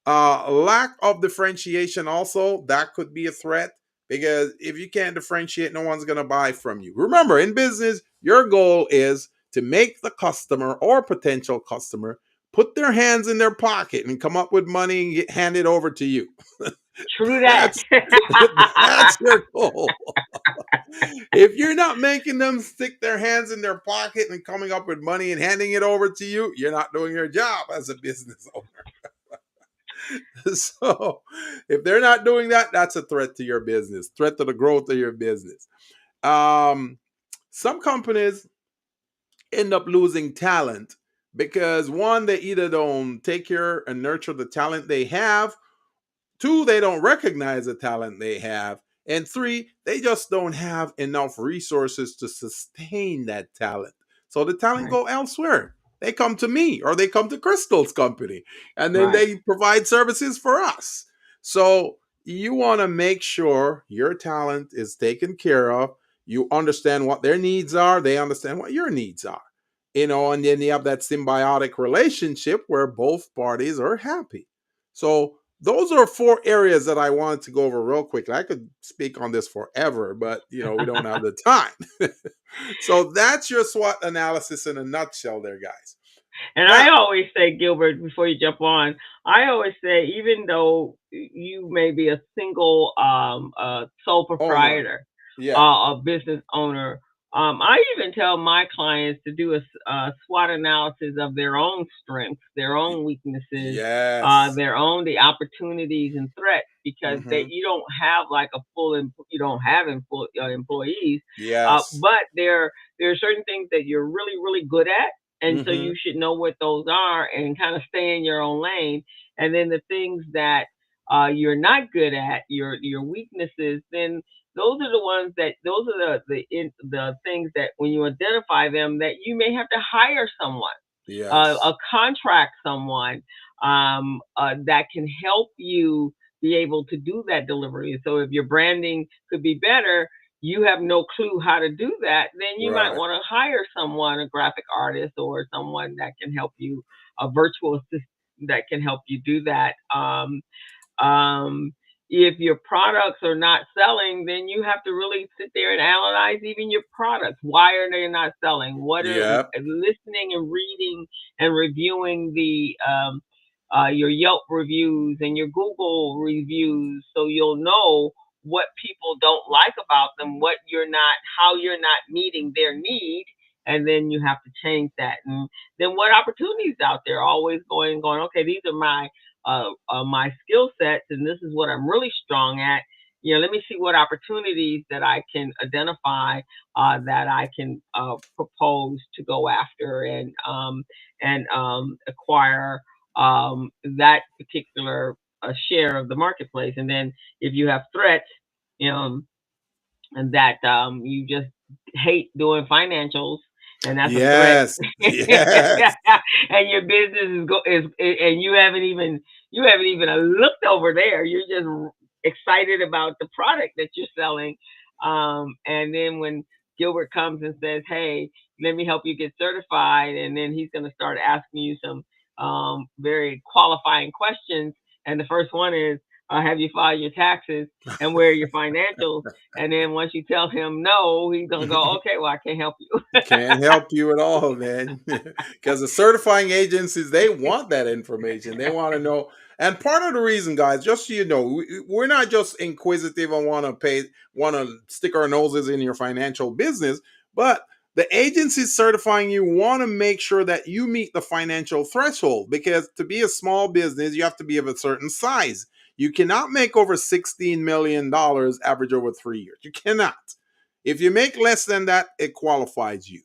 Lack of differentiation also, that could be a threat because if you can't differentiate, no one's going to buy from you. Remember, in business, your goal is to make the customer or potential customer put their hands in their pocket and come up with money and hand it over to you. True that. That's that's your goal. If you're not making them stick their hands in their pocket and coming up with money and handing it over to you, you're not doing your job as a business owner. So if they're not doing that, that's a threat to your business, threat to the growth of your business. Um, some companies end up losing talent because one, they either don't take care and nurture the talent they have. Two, they don't recognize the talent they have. And three, they just don't have enough resources to sustain that talent. So the talent Right. go elsewhere. They come to me or they come to Crystal's company and then Right. they provide services for us. So you want to make sure your talent is taken care of. You understand what their needs are, they understand what your needs are. And then you have that symbiotic relationship where both parties are happy. So those are four areas that I wanted to go over real quick. I could speak on this forever, but we don't have the time. So that's your SWOT analysis in a nutshell, there, guys. And I Now, always say, Gilbert, before you jump on, I always say, even though you may be a single sole owner, proprietor, yeah, a business owner, I even tell my clients to do a SWOT analysis of their own strengths, their own weaknesses, yes, their own the opportunities and threats, because hmm, you don't have like a full you don't have employees, yes, but there are certain things that you're really good at, and so hmm, you should know what those are and kind of stay in your own lane. And then the things that you're not good at, your weaknesses, then those are the ones that those are the things that when you identify them, that you may have to hire someone, a yes, contract someone that can help you be able to do that delivery. So if your branding could be better, you have no clue how to do that, then you might right, want to hire someone, a graphic artist or someone that can help you, a virtual assistant that can help you do that. Um, if your products are not selling, then you have to really sit there and analyze even your products. Why are they not selling? What are yep, listening and reading and reviewing the your Yelp reviews and your Google reviews, so you'll know what people don't like about them, what you're not, how you're not meeting their need, and then you have to change that. And then what opportunities out there? Always going. Okay, these are my skill sets, and this is what I'm really strong at. Let me see what opportunities that I can identify, that I can propose to go after and acquire that particular share of the marketplace. And then if you have threats, you know, and that you just hate doing financials, and that's a threat. yes, yes, And your business is and you haven't even looked over there. You're just excited about the product that you're selling. And then when Gilbert comes and says, "Hey, let me help you get certified," and then he's going to start asking you some very qualifying questions, and the first one is, "Have you filed your taxes? And where are your financials?" And then once you tell him no, he's gonna go, "Okay, well, I can't help you." can't help you at all, man. Because the certifying agencies, they want that information. They want to know. And part of the reason, guys, just so you know, we're not just inquisitive and want to stick our noses in your financial business, but the agencies certifying you want to make sure that you meet the financial threshold. Because to be a small business, you have to be of a certain size. You cannot make over $16 million average over 3 years. You cannot. If you make less than that, it qualifies you.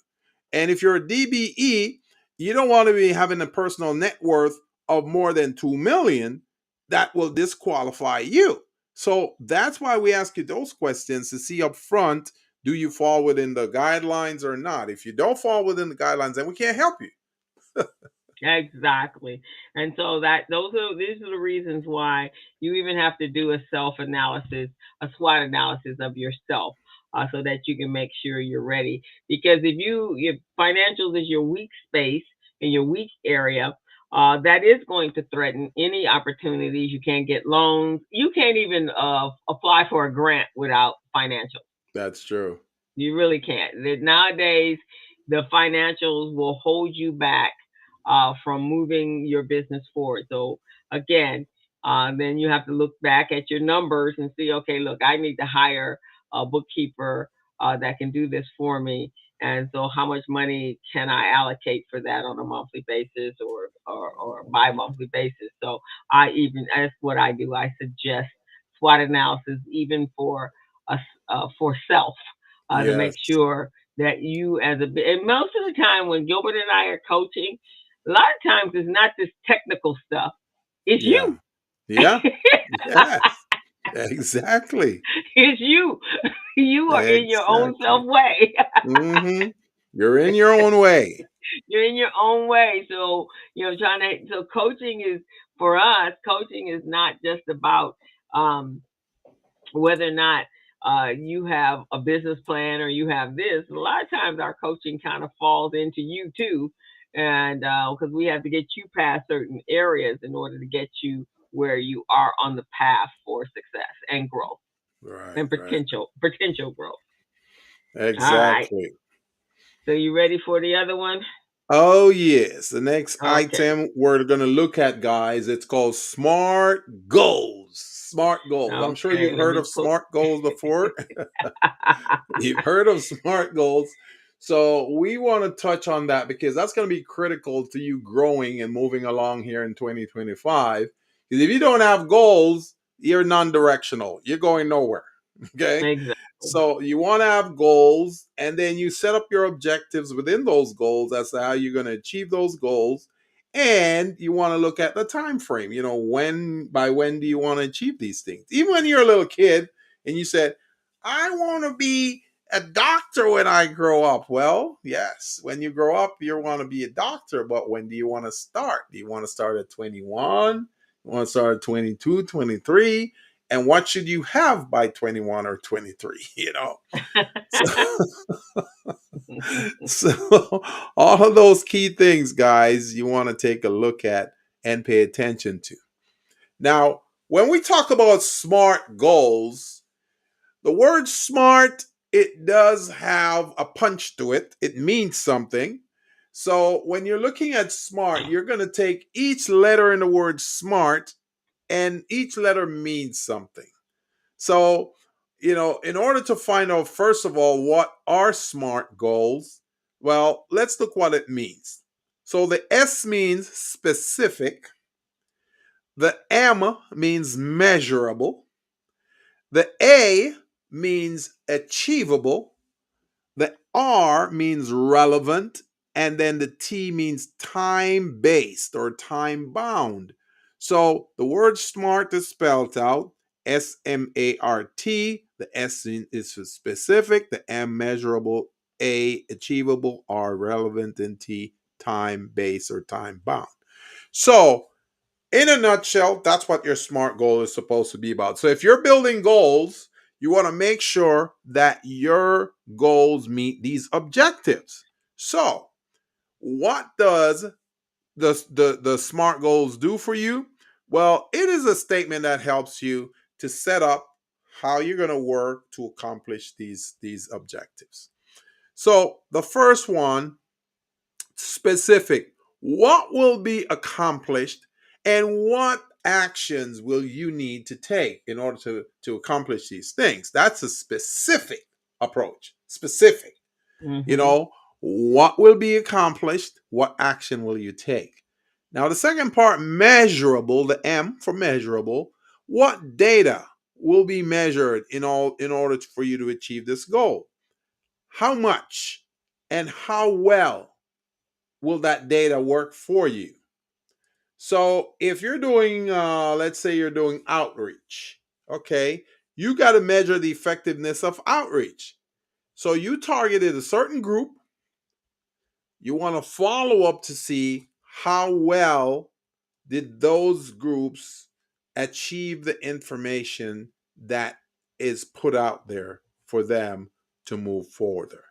And if you're a DBE, you don't want to be having a personal net worth of more than 2 million. That will disqualify you. So that's why we ask you those questions to see up front, do you fall within the guidelines or not? If you don't fall within the guidelines, then we can't help you. Exactly. And so that these are the reasons why you even have to do a self analysis, a SWOT analysis of yourself, so that you can make sure you're ready. Because if financials is your weak space in your weak area, that is going to threaten any opportunities. You can't get loans. You can't even apply for a grant without financials. That's true. You really can't. Nowadays, the financials will hold you back from moving your business forward. So again, then you have to look back at your numbers and see, okay, look, I need to hire a bookkeeper that can do this for me. And so, how much money can I allocate for that on a monthly basis or bi-monthly basis? So, that's what I do. I suggest SWOT analysis even for self, to make Yes. sure that you and most of the time when Gilbert and I are coaching, A lot of times it's not this technical stuff. It's Yeah. you. Yeah. Yes. Exactly. It's you. You are in your own self Exactly. way. Hmm. You're in your own way. You're in your own way. So, trying to, so coaching is, for us, coaching is not just about um, whether or not you have a business plan or you have this. A lot of times our coaching kind of falls into you too. And because we have to get you past certain areas in order to get you where you are on the path for success and growth Right, and right. potential growth. All right. Exactly. So you ready for the other one? Oh, yes. The next Okay. item we're going to look at, guys, it's called SMART goals. SMART goals. I'm sure Okay. you've Let heard me of put. SMART goals before. You've heard of SMART goals. So we want to touch on that because that's going to be critical to you growing and moving along here in 2025. Because if you don't have goals, you're non directional, you're going nowhere. Okay. Exactly. So you want to have goals, and then you set up your objectives within those goals as to how you're going to achieve those goals. And you want to look at the time frame. When do you want to achieve these things? Even when you're a little kid and you said, I want to be a doctor when I grow up. Well, yes, when you grow up, you want to be a doctor, but when do you want to start? Do you want to start at 21? You want to start at 22, 23? And what should you have by 21 or 23? So, so all of those key things, guys, you want to take a look at and pay attention to. Now, when we talk about smart goals, the word smart, it does have a punch to it. It means something. So when you're looking at smart, you're going to take each letter in the word smart, and each letter means something. So, in order to find out, first of all, what are SMART goals, well, let's look what it means. So the S means specific, the M means measurable, the A means achievable, the R means relevant, and then the T means time based or time bound. So the word smart is spelled out SMART. The S is for specific, the M measurable, A achievable, R relevant, and T time based or time bound. So in a nutshell, that's what your SMART goal is supposed to be about. So if you're building goals, you want to make sure that your goals meet these objectives. So, what does the SMART goals do for you? Well, it is a statement that helps you to set up how you're going to work to accomplish these objectives. So, the first one, specific. What will be accomplished and what actions will you need to take in order to accomplish these things? That's a specific approach. Specific. You Hmm. know, what will be accomplished? What action will you take? Now, the second part, measurable, the M for measurable. What data will be measured in order for you to achieve this goal? How much and how well will that data work for you? So if you're doing, let's say you're doing outreach, okay, you got to measure the effectiveness of outreach. So you targeted a certain group, you want to follow up to see how well did those groups achieve the information that is put out there for them to move further.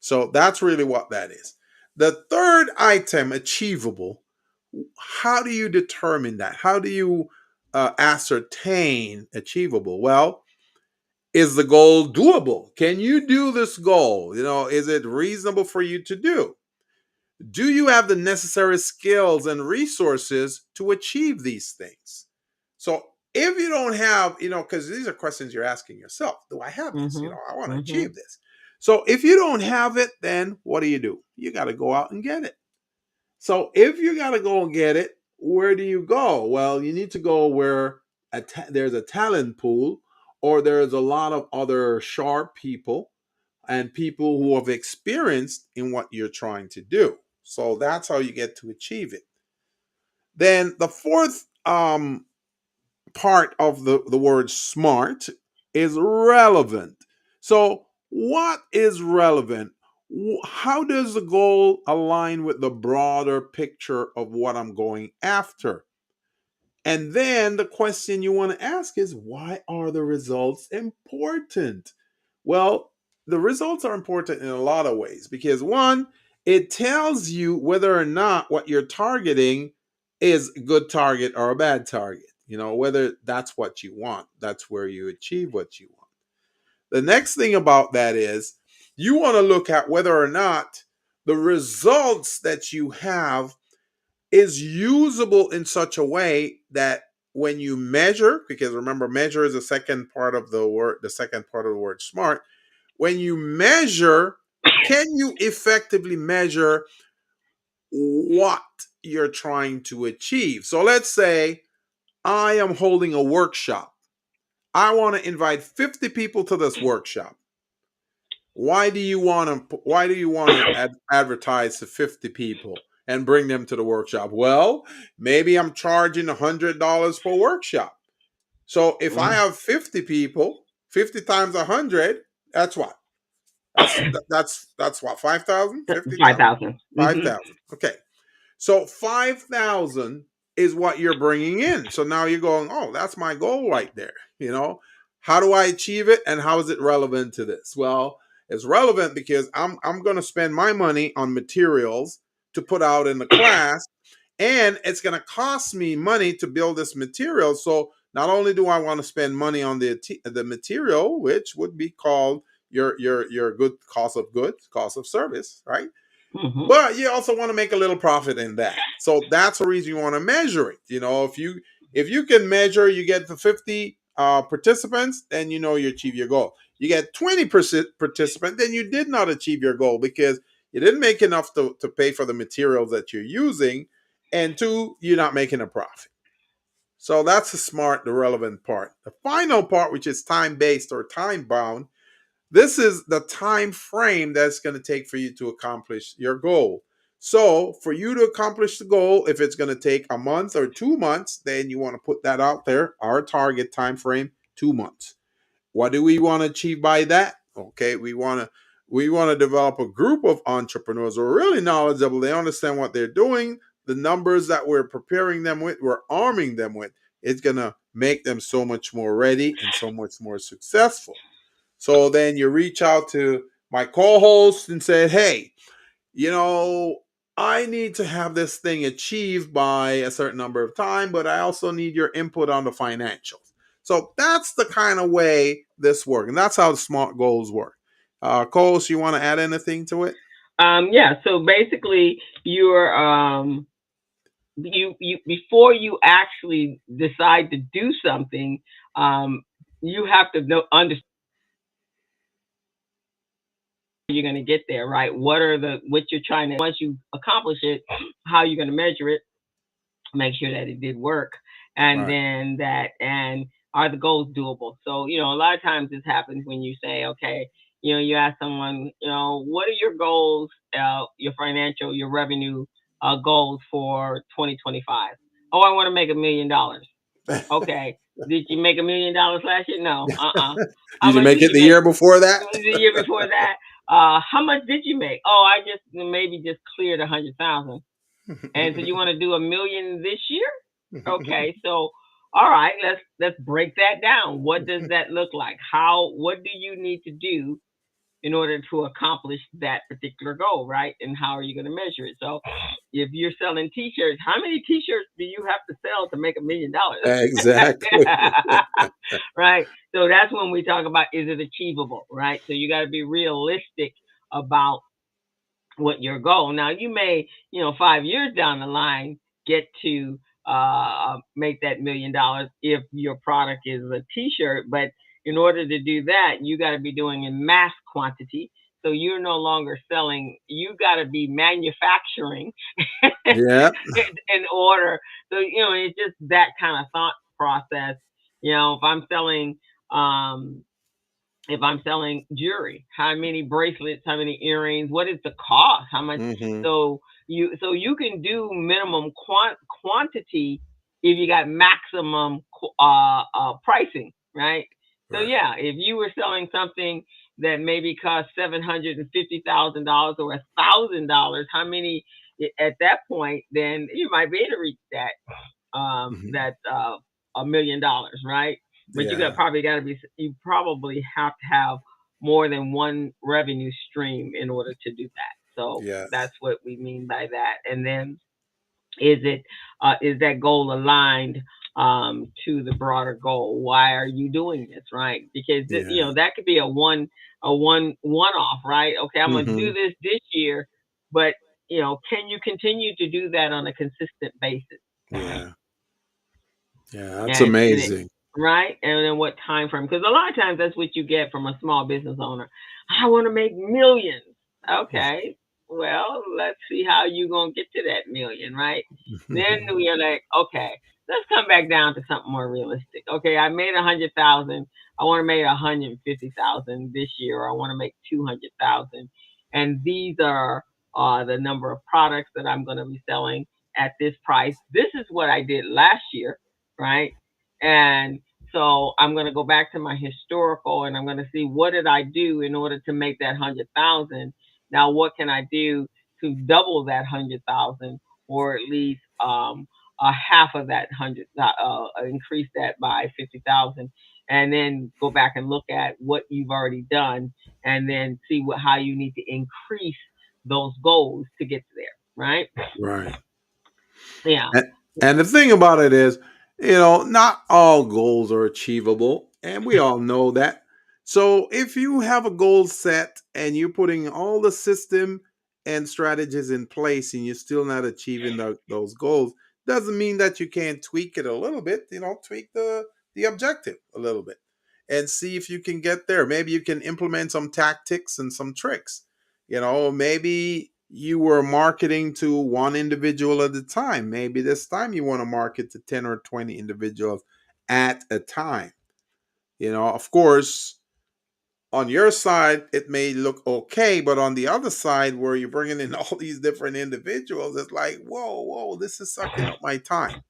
So that's really what that is. The third item, achievable, how do you determine that? How do you ascertain achievable? Well, is the goal doable? Can you do this goal? Is it reasonable for you to do? Do you have the necessary skills and resources to achieve these things? So if you don't have, because these are questions you're asking yourself, do I have this? Hmm. I want to Hmm. achieve this. So if you don't have it, then what do? You got to go out and get it. So if you got to go and get it, where do you go? Well, you need to go where there's a talent pool, or there's a lot of other sharp people and people who have experienced in what you're trying to do. So that's how you get to achieve it. Then the fourth part of the word smart is relevant. So, what is relevant? How does the goal align with the broader picture of what I'm going after? And then the question you want to ask is, why are the results important? Well, the results are important in a lot of ways because one, it tells you whether or not what you're targeting is a good target or a bad target. You know, whether that's what you want, that's where you achieve what you want. The next thing about that is you want to look at whether or not the results that you have is usable in such a way that when you measure, because remember, measure is the second part of the word, the second part of the word smart. When you measure, can you effectively measure what you're trying to achieve? So let's say I am holding a workshop. I want to invite 50 people to this workshop. Why do you want to advertise to 50 people and bring them to the workshop? Well, maybe I'm charging $100 per workshop. So if I have 50 people, 50 times 100, that's what? That's what, 5,000, 50,000, 5,000. 5,000. Okay. So 5,000 is what you're bringing in. So now you're going, oh, that's my goal right there. You know, how do I achieve it and how is it relevant to this? Well, it's relevant because I'm going to spend my money on materials to put out in the class, and it's going to cost me money to build this material. So not only do I want to spend money on the material, which would be called your good cost of service, right? Mm-hmm. But you also want to make a little profit in that. So that's the reason you want to measure it. You know, if you can measure, you get the 50 participants, then you know you achieve your goal. You get 20% participant, then you did not achieve your goal because you didn't make enough to pay for the materials that you're using, and two, you're not making a profit. So that's the relevant part. The final part, which is time based or time bound, this is the time frame that's going to take for you to accomplish your goal. So, for you to accomplish the goal, if it's going to take a month or 2 months, then you want to put that out there. Our target time frame, 2 months. What do we want to achieve by that? Okay, we want to develop a group of entrepreneurs who are really knowledgeable. They understand what they're doing. The numbers that we're preparing them with, we're arming them with. It's going to make them so much more ready and so much more successful. So then you reach out to my co-host and said, "Hey, you know, I need to have this thing achieved by a certain number of time, but I also need your input on the financials." So that's the kind of way this works, and that's how the SMART goals work. Co-host, you want to add anything to it? Yeah. So basically, you're you before you actually decide to do something, um, you have to know understand you're going to get there, right? What you're trying to once you accomplish it, how you're going to measure it, make sure that it did work, and Right. then that and are the goals doable? So a lot of times this happens when you say, okay, you ask someone, what are your goals, your financial, your revenue goals for 2025? Oh, I want to make $1 million. Okay, did you make $1 million last year? No. How Did you much make did it you the make year before that? the year before that? How much did you make? Oh, I just maybe just cleared 100,000. And so you want to do 1 million this year? Okay, so all right, let's break that down. What does that look like? What do you need to do in order to accomplish that particular goal, right? And how are you going to measure it? So if you're selling t-shirts, how many t-shirts do you have to sell to make $1 million? Exactly. Right? So that's when we talk about, is it achievable, right? So you got to be realistic about what your goal. Now you may, 5 years down the line get to make that $1 million if your product is a T-shirt, but in order to do that, you got to be doing in mass quantity. So you're no longer selling. You got to be manufacturing Yeah. in order. So it's just that kind of thought process. Um, if I'm selling jewelry, how many bracelets, how many earrings, what is the cost, how much? Hmm. So you can do minimum quantity if you got maximum pricing, right? So Right. yeah, if you were selling something that maybe cost $750,000 or $1,000, how many at that point? Then you might be able to reach Mhm. that $1 million, right? But Yeah. you probably have to have more than one revenue stream in order to do that. So Yes. that's what we mean by that. And then is it is that goal aligned to the broader goal? Why are you doing this, right? Because Yeah. that could be a one off, right? Okay, I'm gonna do Hmm. this year, but can you continue to do that on a consistent basis? Yeah. Yeah. That's And amazing. right, and then what time frame? Because a lot of times that's what you get from a small business owner. I want to make millions. Okay, well, let's see how you gonna get to that million, right? Then we are like, okay, let's come back down to something more realistic. Okay, I made 100,000. I want to make 150,000 this year, or I want to make 200,000, and these are the number of products that I'm going to be selling at this price. This is what I did last year, right? And so I'm going to go back to my historical and I'm going to see what did I do in order to make that 100,000. Now, what can I do to double that 100,000 or at least a half of that hundred, increase that by 50,000, and then go back and look at what you've already done, and then see how you need to increase those goals to get to there, right? Right. Yeah. And, and the thing about it is, not all goals are achievable, and we all know that. So if you have a goal set and you're putting all the system and strategies in place and you're still not achieving those goals, doesn't mean that you can't tweak it a little bit, tweak the objective a little bit and see if you can get there. Maybe you can implement some tactics and some tricks. Maybe you were marketing to one individual at a time. Maybe this time you want to market to 10 or 20 individuals at a time. Of course, on your side, it may look okay, but on the other side, where you're bringing in all these different individuals, it's like, whoa, whoa, this is sucking up my time.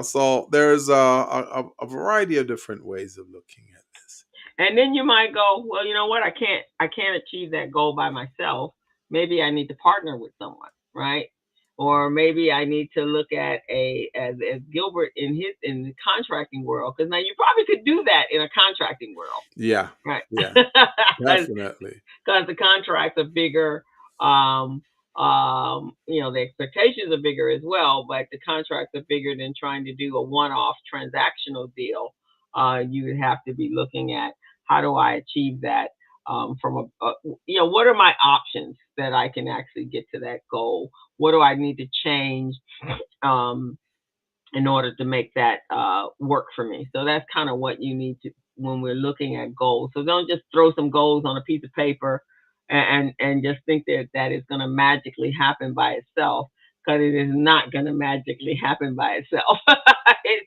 So there's a variety of different ways of looking at this. And then you might go, well, you know what? I can't achieve that goal by myself. Maybe I need to partner with someone, right? Or maybe I need to look at as Gilbert in the contracting world, because now you probably could do that in a contracting world, Yeah, right? yeah, definitely. Because the contracts are bigger. Um, the expectations are bigger as well, but the contracts are bigger than trying to do a one-off transactional deal. You would have to be looking at how do I achieve that from what are my options that I can actually get to that goal? What do I need to change um, in order to make that work for me? So that's kind of what you need to when we're looking at goals. So don't just throw some goals on a piece of paper and just think that is going to magically happen by itself, because it is not going to magically happen by itself.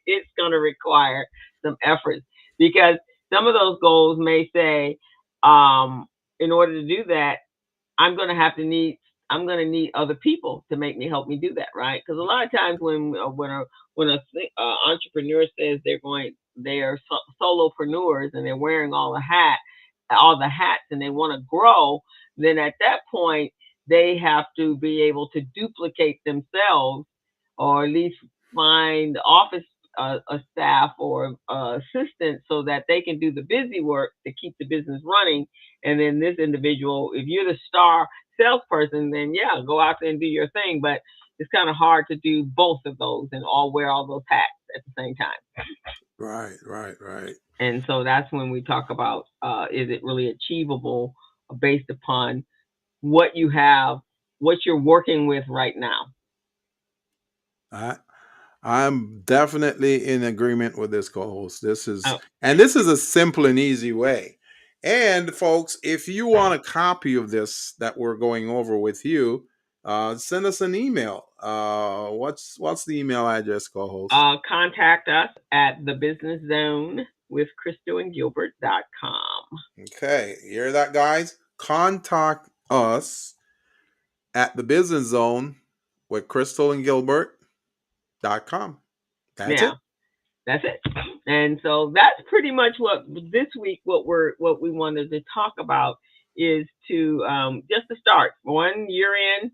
It's going to require some effort, because some of those goals may say, in order to do that, I'm going to have to need I'm going to need other people to help me do that, right? Because a lot of times when a entrepreneur says they are solopreneurs and they're wearing all the hats, and they want to grow, then at that point they have to be able to duplicate themselves, or at least find office a staff or assistant so that they can do the busy work to keep the business running. And then this individual, if you're the star salesperson, then yeah, go out there and do your thing. But it's kind of hard to do both of those and all wear all those hats at the same time. Right, right, right. And so that's when we talk about is it really achievable based upon what you have, what you're working with right now. I I'm definitely in agreement with this co-host. Oh, This is a simple and easy way. And folks, if you want a copy of this that we're going over with you, send us an email. What's the email address, co-host? contact us at the business zone with crystalandgilbert.com. Okay, you hear that, guys? Contact us at the business zone with CrystalandGilbert.com. That's Yeah, it. that's it. And so that's pretty much what this week what we wanted to talk about is to just to start 1 year in.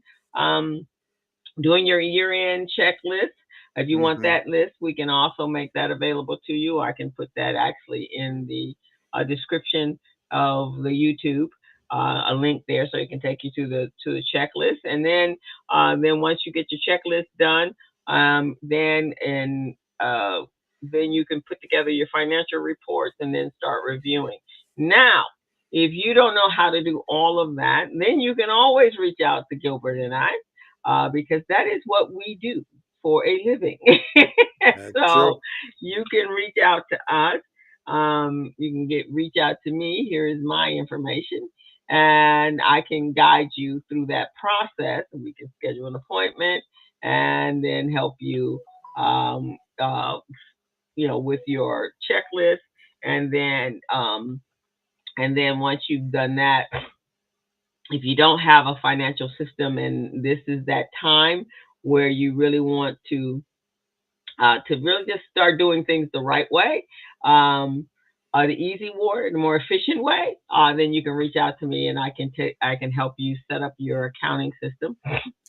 Doing your year-end checklist. If you want Mm-hmm. that list, we can also make that available to you. I can put that actually in the description of the YouTube, a link there, so it can take you to the checklist. And then once you get your checklist done, then and then you can put together your financial reports and then start reviewing. Now, if you don't know how to do all of that, then you can always reach out to Gilbert and I, because that is what we do for a living. That's true. So you can reach out to us. You can reach out to me. Here is my information, and I can guide you through that process. We can schedule an appointment and then help you, um, uh, with your checklist, and then once you've done that, if you don't have a financial system and this is that time where you really want to really just start doing things the right way, the easy way, the more efficient way, then you can reach out to me and I can help you set up your accounting system,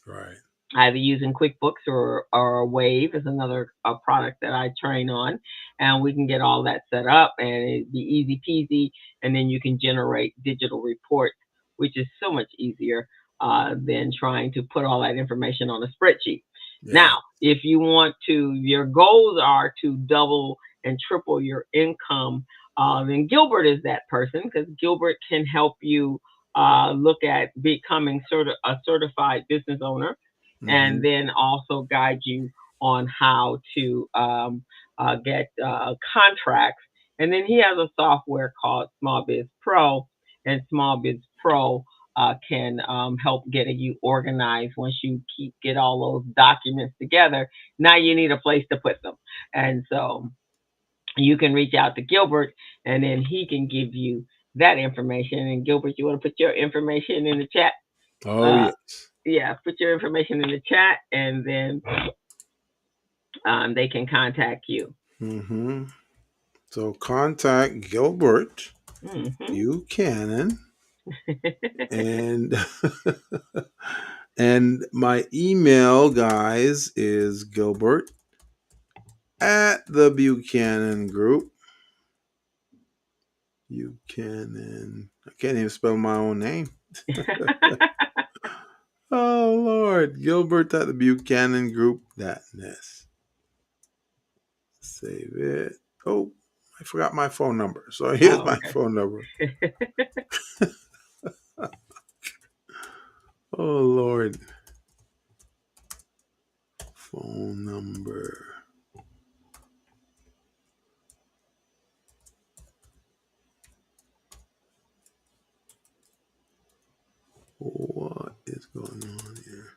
Right. either using QuickBooks or Wave is another product that I train on, and we can get all that set up and it'd be easy peasy, and then you can generate digital reports, which is so much easier than trying to put all that information on a spreadsheet. Yeah. Now, if you want to, your goals are to double and triple your income, then Gilbert is that person because Gilbert can help you look at becoming sort of a certified business owner, Mm-hmm. and then also guide you on how to get contracts. And then he has a software called Small Biz Pro, and Small Biz Pro can help getting you organized. Once you get all those documents together, now you need a place to put them, and so you can reach out to Gilbert, and then he can give you that information. And Gilbert, you want to put your information in the chat? Oh, Uh, yes. yeah, put your information in the chat, and then they can contact you. Mm-hmm. So contact Gilbert Hmm. Buchanan, and and my email, guys, is Gilbert at the Buchanan Group. Buchanan. I can't even spell my own name. Oh Lord, Gilbert at the Buchanan Group. That nest. Save it. Oh, I forgot my phone number. So here's Oh, my phone number. okay. Oh Lord, phone number. What is going on here?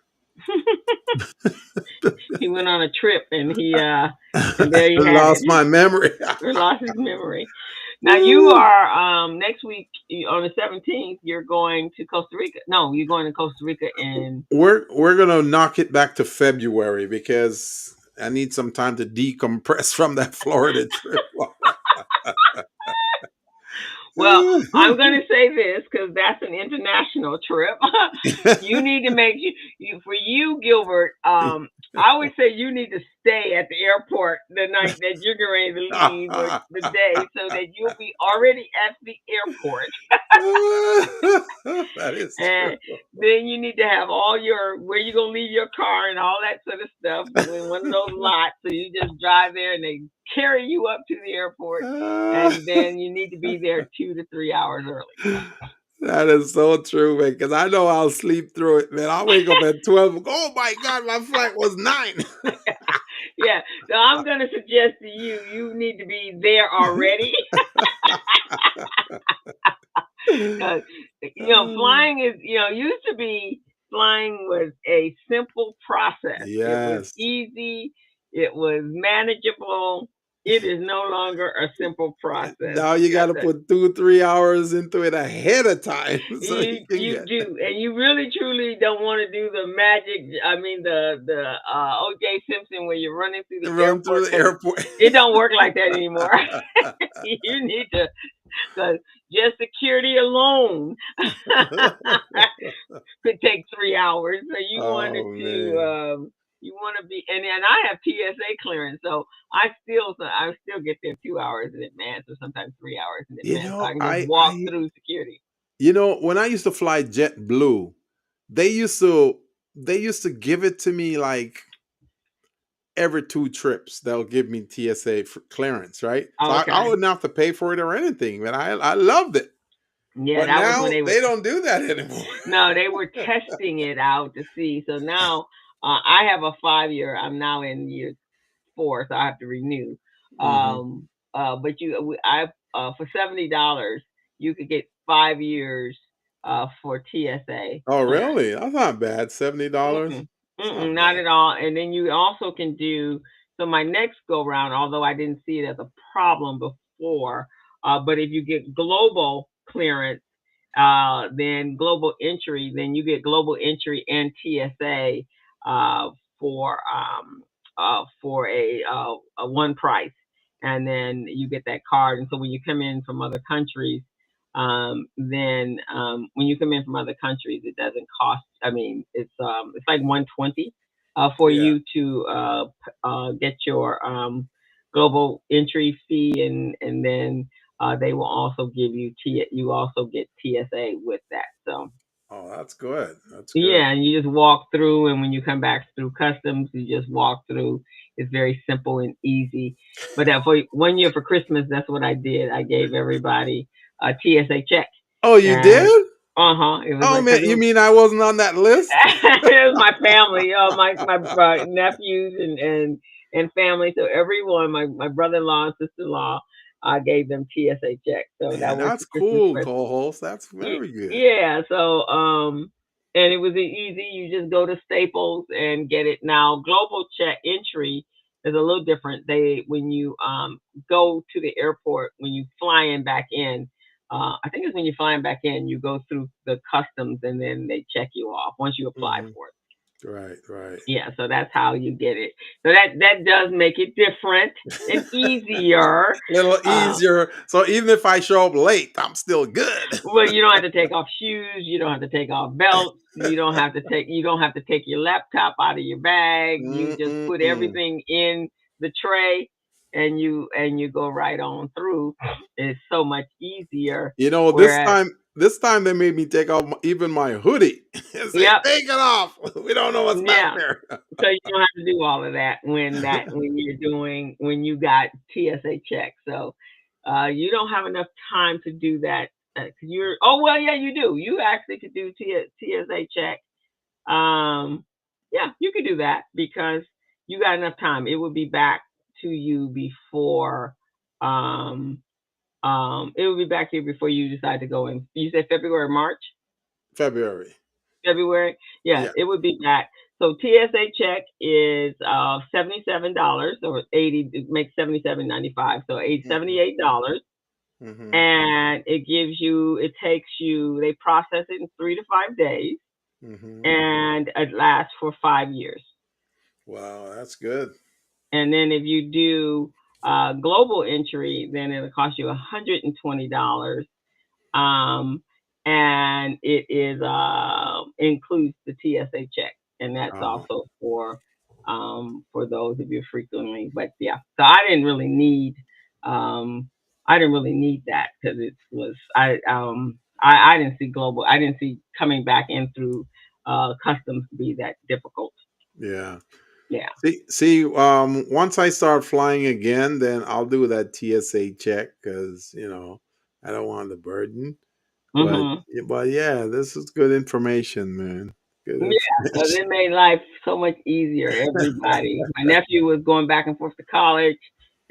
He went on a trip, and there I you had lost it. my memory. Or lost his memory. Now you Woo. are next week on the 17th. You're going to Costa Rica. No, you're going to Costa Rica in. We're gonna knock it back to February because I need some time to decompress from that Florida trip. Well, I'm going to say this because that's an international trip. You need to make for you, Gilbert. I would say you need to stay at the airport the night that you're going to leave, or the day, so that you'll be already at the airport. That is true. And then you need to have all your where you gonna leave your car and all that sort of stuff in one of those lots. So you just drive there and they carry you up to the airport, and then you need to be there 2 to 3 hours early. That is so true, man. Because I know I'll sleep through it, man. I'll wake up at 12. Oh my God, my flight was 9. Yeah, so I'm gonna suggest to you need to be there already. Because flying is used to be, flying was a simple process. It was Yes. easy. It was manageable. It is no longer a simple process. Now You you got got to to put 2 3 hours into it ahead of time so you can you get. do, and you really truly don't want to do the magic. I mean, the O.J. Simpson where you're running through the Run airport through the because airport. it don't work like that anymore. You need to, because just security alone could take 3 hours. So you wanted Oh to man. you want to be, and I have TSA clearance, so I still get there 2 hours in advance, or sometimes 3 hours in You advance, so I know, can just I walk I through security. when I used to fly JetBlue, they used to they used to give it to me like every 2 trips. They'll give me TSA for clearance, right? So I Okay, wouldn't have to pay for it or anything, man. I loved it. yeah, But that was when now they were they don't do that anymore. no, they were testing it out to see. So now I have a 5 year. I'm now in year four, so I have to renew. Hmm. But I for $70 you could get 5 years for TSA Oh, clearance. really? That's not bad. $70. Mm-mm, It's not not bad. at all. And then you also can do, so my next go round, although I didn't see it as a problem before, but if you get global clearance, then global entry, then you get global entry and TSA uh, for a one price, and then you get that card. And so when you come in from other countries, then when you come in from other countries, it doesn't cost. I mean, it's like 120 for Yeah. you to get your global entry fee, and then they will also give you you also get TSA with that. So Oh, that's good. That's good. yeah, and you just walk through, and when you come back through customs, you just walk through. It's very simple and easy. But for 1 year for Christmas, that's what I did. I gave everybody a TSA check, Oh, you and did? it was Oh like, because man, you mean I wasn't on that list? it was my family, my nephews and family. So everyone, my brother-in-law and sister-in-law, I gave them TSA checks. So that Man, was that's the Christmas cool, present. co-host. That's very good. Yeah, so and it was easy. You just go to Staples and get it. Now, global check entry is a little different. They when you go to the airport, when you fly in back in, I think it's when you're flying back in, you go through the customs and then they check you off once you apply Hmm. for it. Right, right. Yeah, so that's how you get it. So that does make it different and easier. Little Uh, easier. So even if I show up late, I'm still good. Well, you don't have to take off shoes. You don't have to take off belts. You don't have to take your laptop out of your bag. You just put Mm-mm-mm. everything in the tray, and you go right on through. It's so much easier. You know, Whereas, this time they made me take off even my hoodie and say, yep, "Take it off. We don't know what's back yeah. there." So you don't have to do all of that when you got TSA check. So you don't have enough time to do that. 'Cause you're well, yeah, you do. You actually could do TSA check. Yeah, you could do that because you got enough time. It would be back to you before um it would be back to you before you decide to go in. You said February, March? February. February? Yeah, Yeah. it would be back. So TSA check is $77 or 80, it makes 77.95. So Hmm. $78. Hmm. And it takes you, they process it in 3 to 5 days, Hmm. and it lasts for 5 years. Wow, that's good. And then if you do global entry, then it'll cost you $120. Um, and it is includes the TSA check, and that's Oh, also for those of you frequently. But yeah, so um, I didn't really need that because it was I didn't see global. I didn't see coming back in through customs to be that difficult. yeah. Yeah. Once I start flying again, then I'll do that TSA check because I don't want the burden. But Hmm. but yeah, this is good information, man. Good Yeah, because information. it made life so much easier. Everybody, my nephew was going back and forth to college,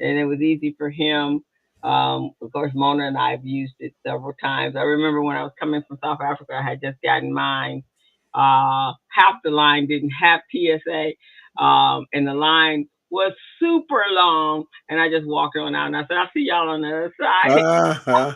and it was easy for him. Of course, Mona and I have used it several times. I remember when I was coming from South Africa, I had just gotten mine. Half the line didn't have PSA, and the line was super long, and I just walked on out and I said, "I'll see y'all on the other side." Uh-huh.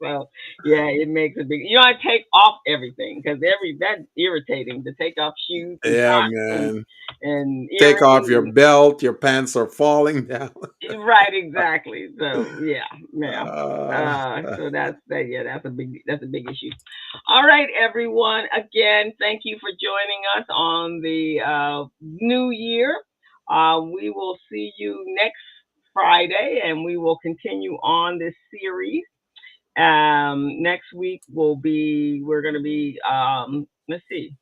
So yeah, it makes a big. I take off everything because that's irritating to take off shoes and Yeah, socks man. and Take off earrings your and belt, your pants are falling down. right, exactly. So yeah, yeah. Uh, So that's that. Yeah, that's a big issue. All right, everyone. Again, thank you for joining us on the new year. We will see you next Friday, and we will continue on this series. Next week we're going to be let's see,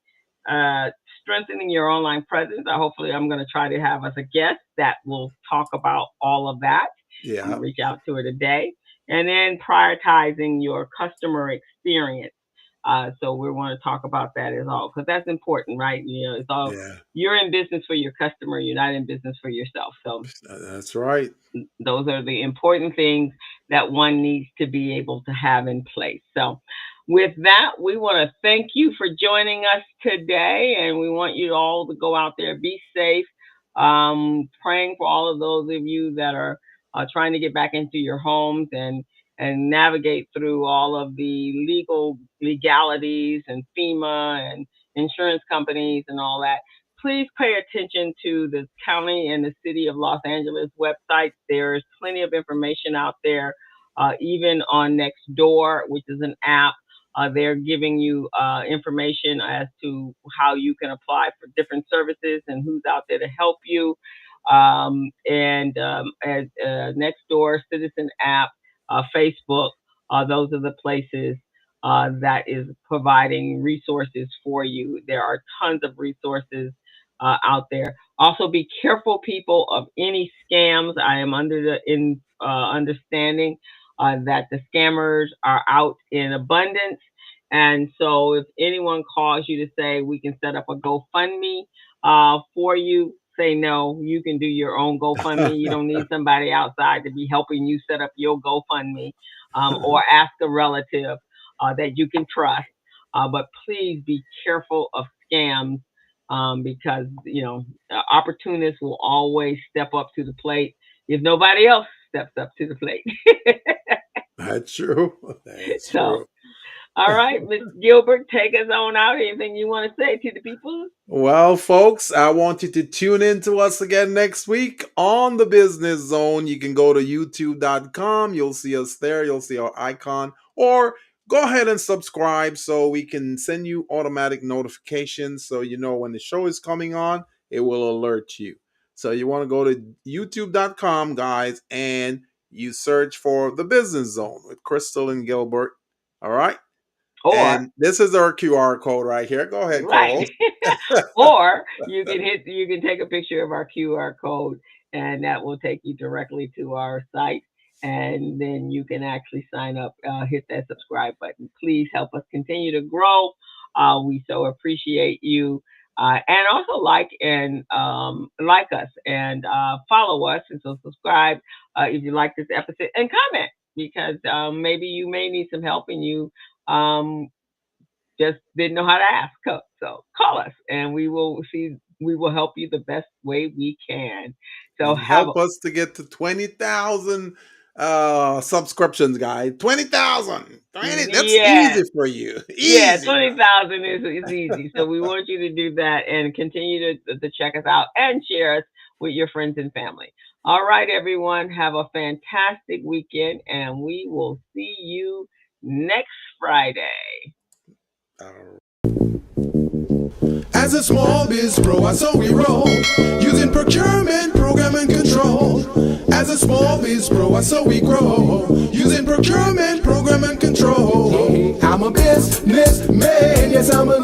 uh, strengthening your online presence. Hopefully, I'm going to try to have as a guest that will talk about all of that. I'm yeah, gonna reach out to her today, and then prioritizing your customer experience. So we want to talk about that as well because that's important, right? It's all yeah. you're in business for your customer. You're not in business for yourself. So That's right. those are the important things that one needs to be able to have in place. So, with that, we want to thank you for joining us today, and we want you all to go out there, be safe. Praying for all of those of you that are trying to get back into your homes and navigate through all of the legalities and FEMA and insurance companies and all that. Please pay attention to the county and the city of Los Angeles websites. There's plenty of information out there, even on Nextdoor, which is an app. They're giving you information as to how you can apply for different services and who's out there to help you. And as Nextdoor, Citizen app, Facebook, those are the places that is providing resources for you. There are tons of resources out there. Also, be careful, people, of any scams. I am under the understanding that the scammers are out in abundance, and so if anyone calls you to say we can set up a GoFundMe for you, say no. You can do your own GoFundMe. You don't need somebody outside to be helping you set up your GoFundMe, or ask a relative that you can trust. But please be careful of scams, because opportunists will always step up to the plate if nobody else steps up to the plate. That's true. That's So, true. all right, Miss Gilbert, take us on out. Anything you want to say to the people? Well, folks, I want you to tune in to us again next week on the Business Zone. You can go to youtube.com. You'll see us there. You'll see our icon. Or go ahead and subscribe so we can send you automatic notifications so you know when the show is coming on, it will alert you. So you want to go to youtube.com, guys, and you search for the Business Zone with Crystal and Gilbert. All right. Or And this is our QR code right here. Go ahead, right. co-host. Or you can take a picture of our QR code, and that will take you directly to our site, and then you can actually sign up, hit that subscribe button. Please help us continue to grow. We so appreciate you. And also like us and follow us, and so subscribe if you like this episode, and comment, because maybe you may need some help and you um, just didn't know how to ask. So call us, and we will help you the best way we can. So And have help us to get to 20,000 subscriptions, guys. 20,000. 20. That's yeah, easy for you. yeah, Easy, bro. 20,000 is easy. So we want you to do that and continue to check us out and share us with your friends and family. All right, everyone, have a fantastic weekend, and we will see you next Friday. As a small biz pro, so we roll, using procurement, program, and control. As a small biz pro, so we grow, using procurement, program, and control. I'm a businessman, yes, I'm a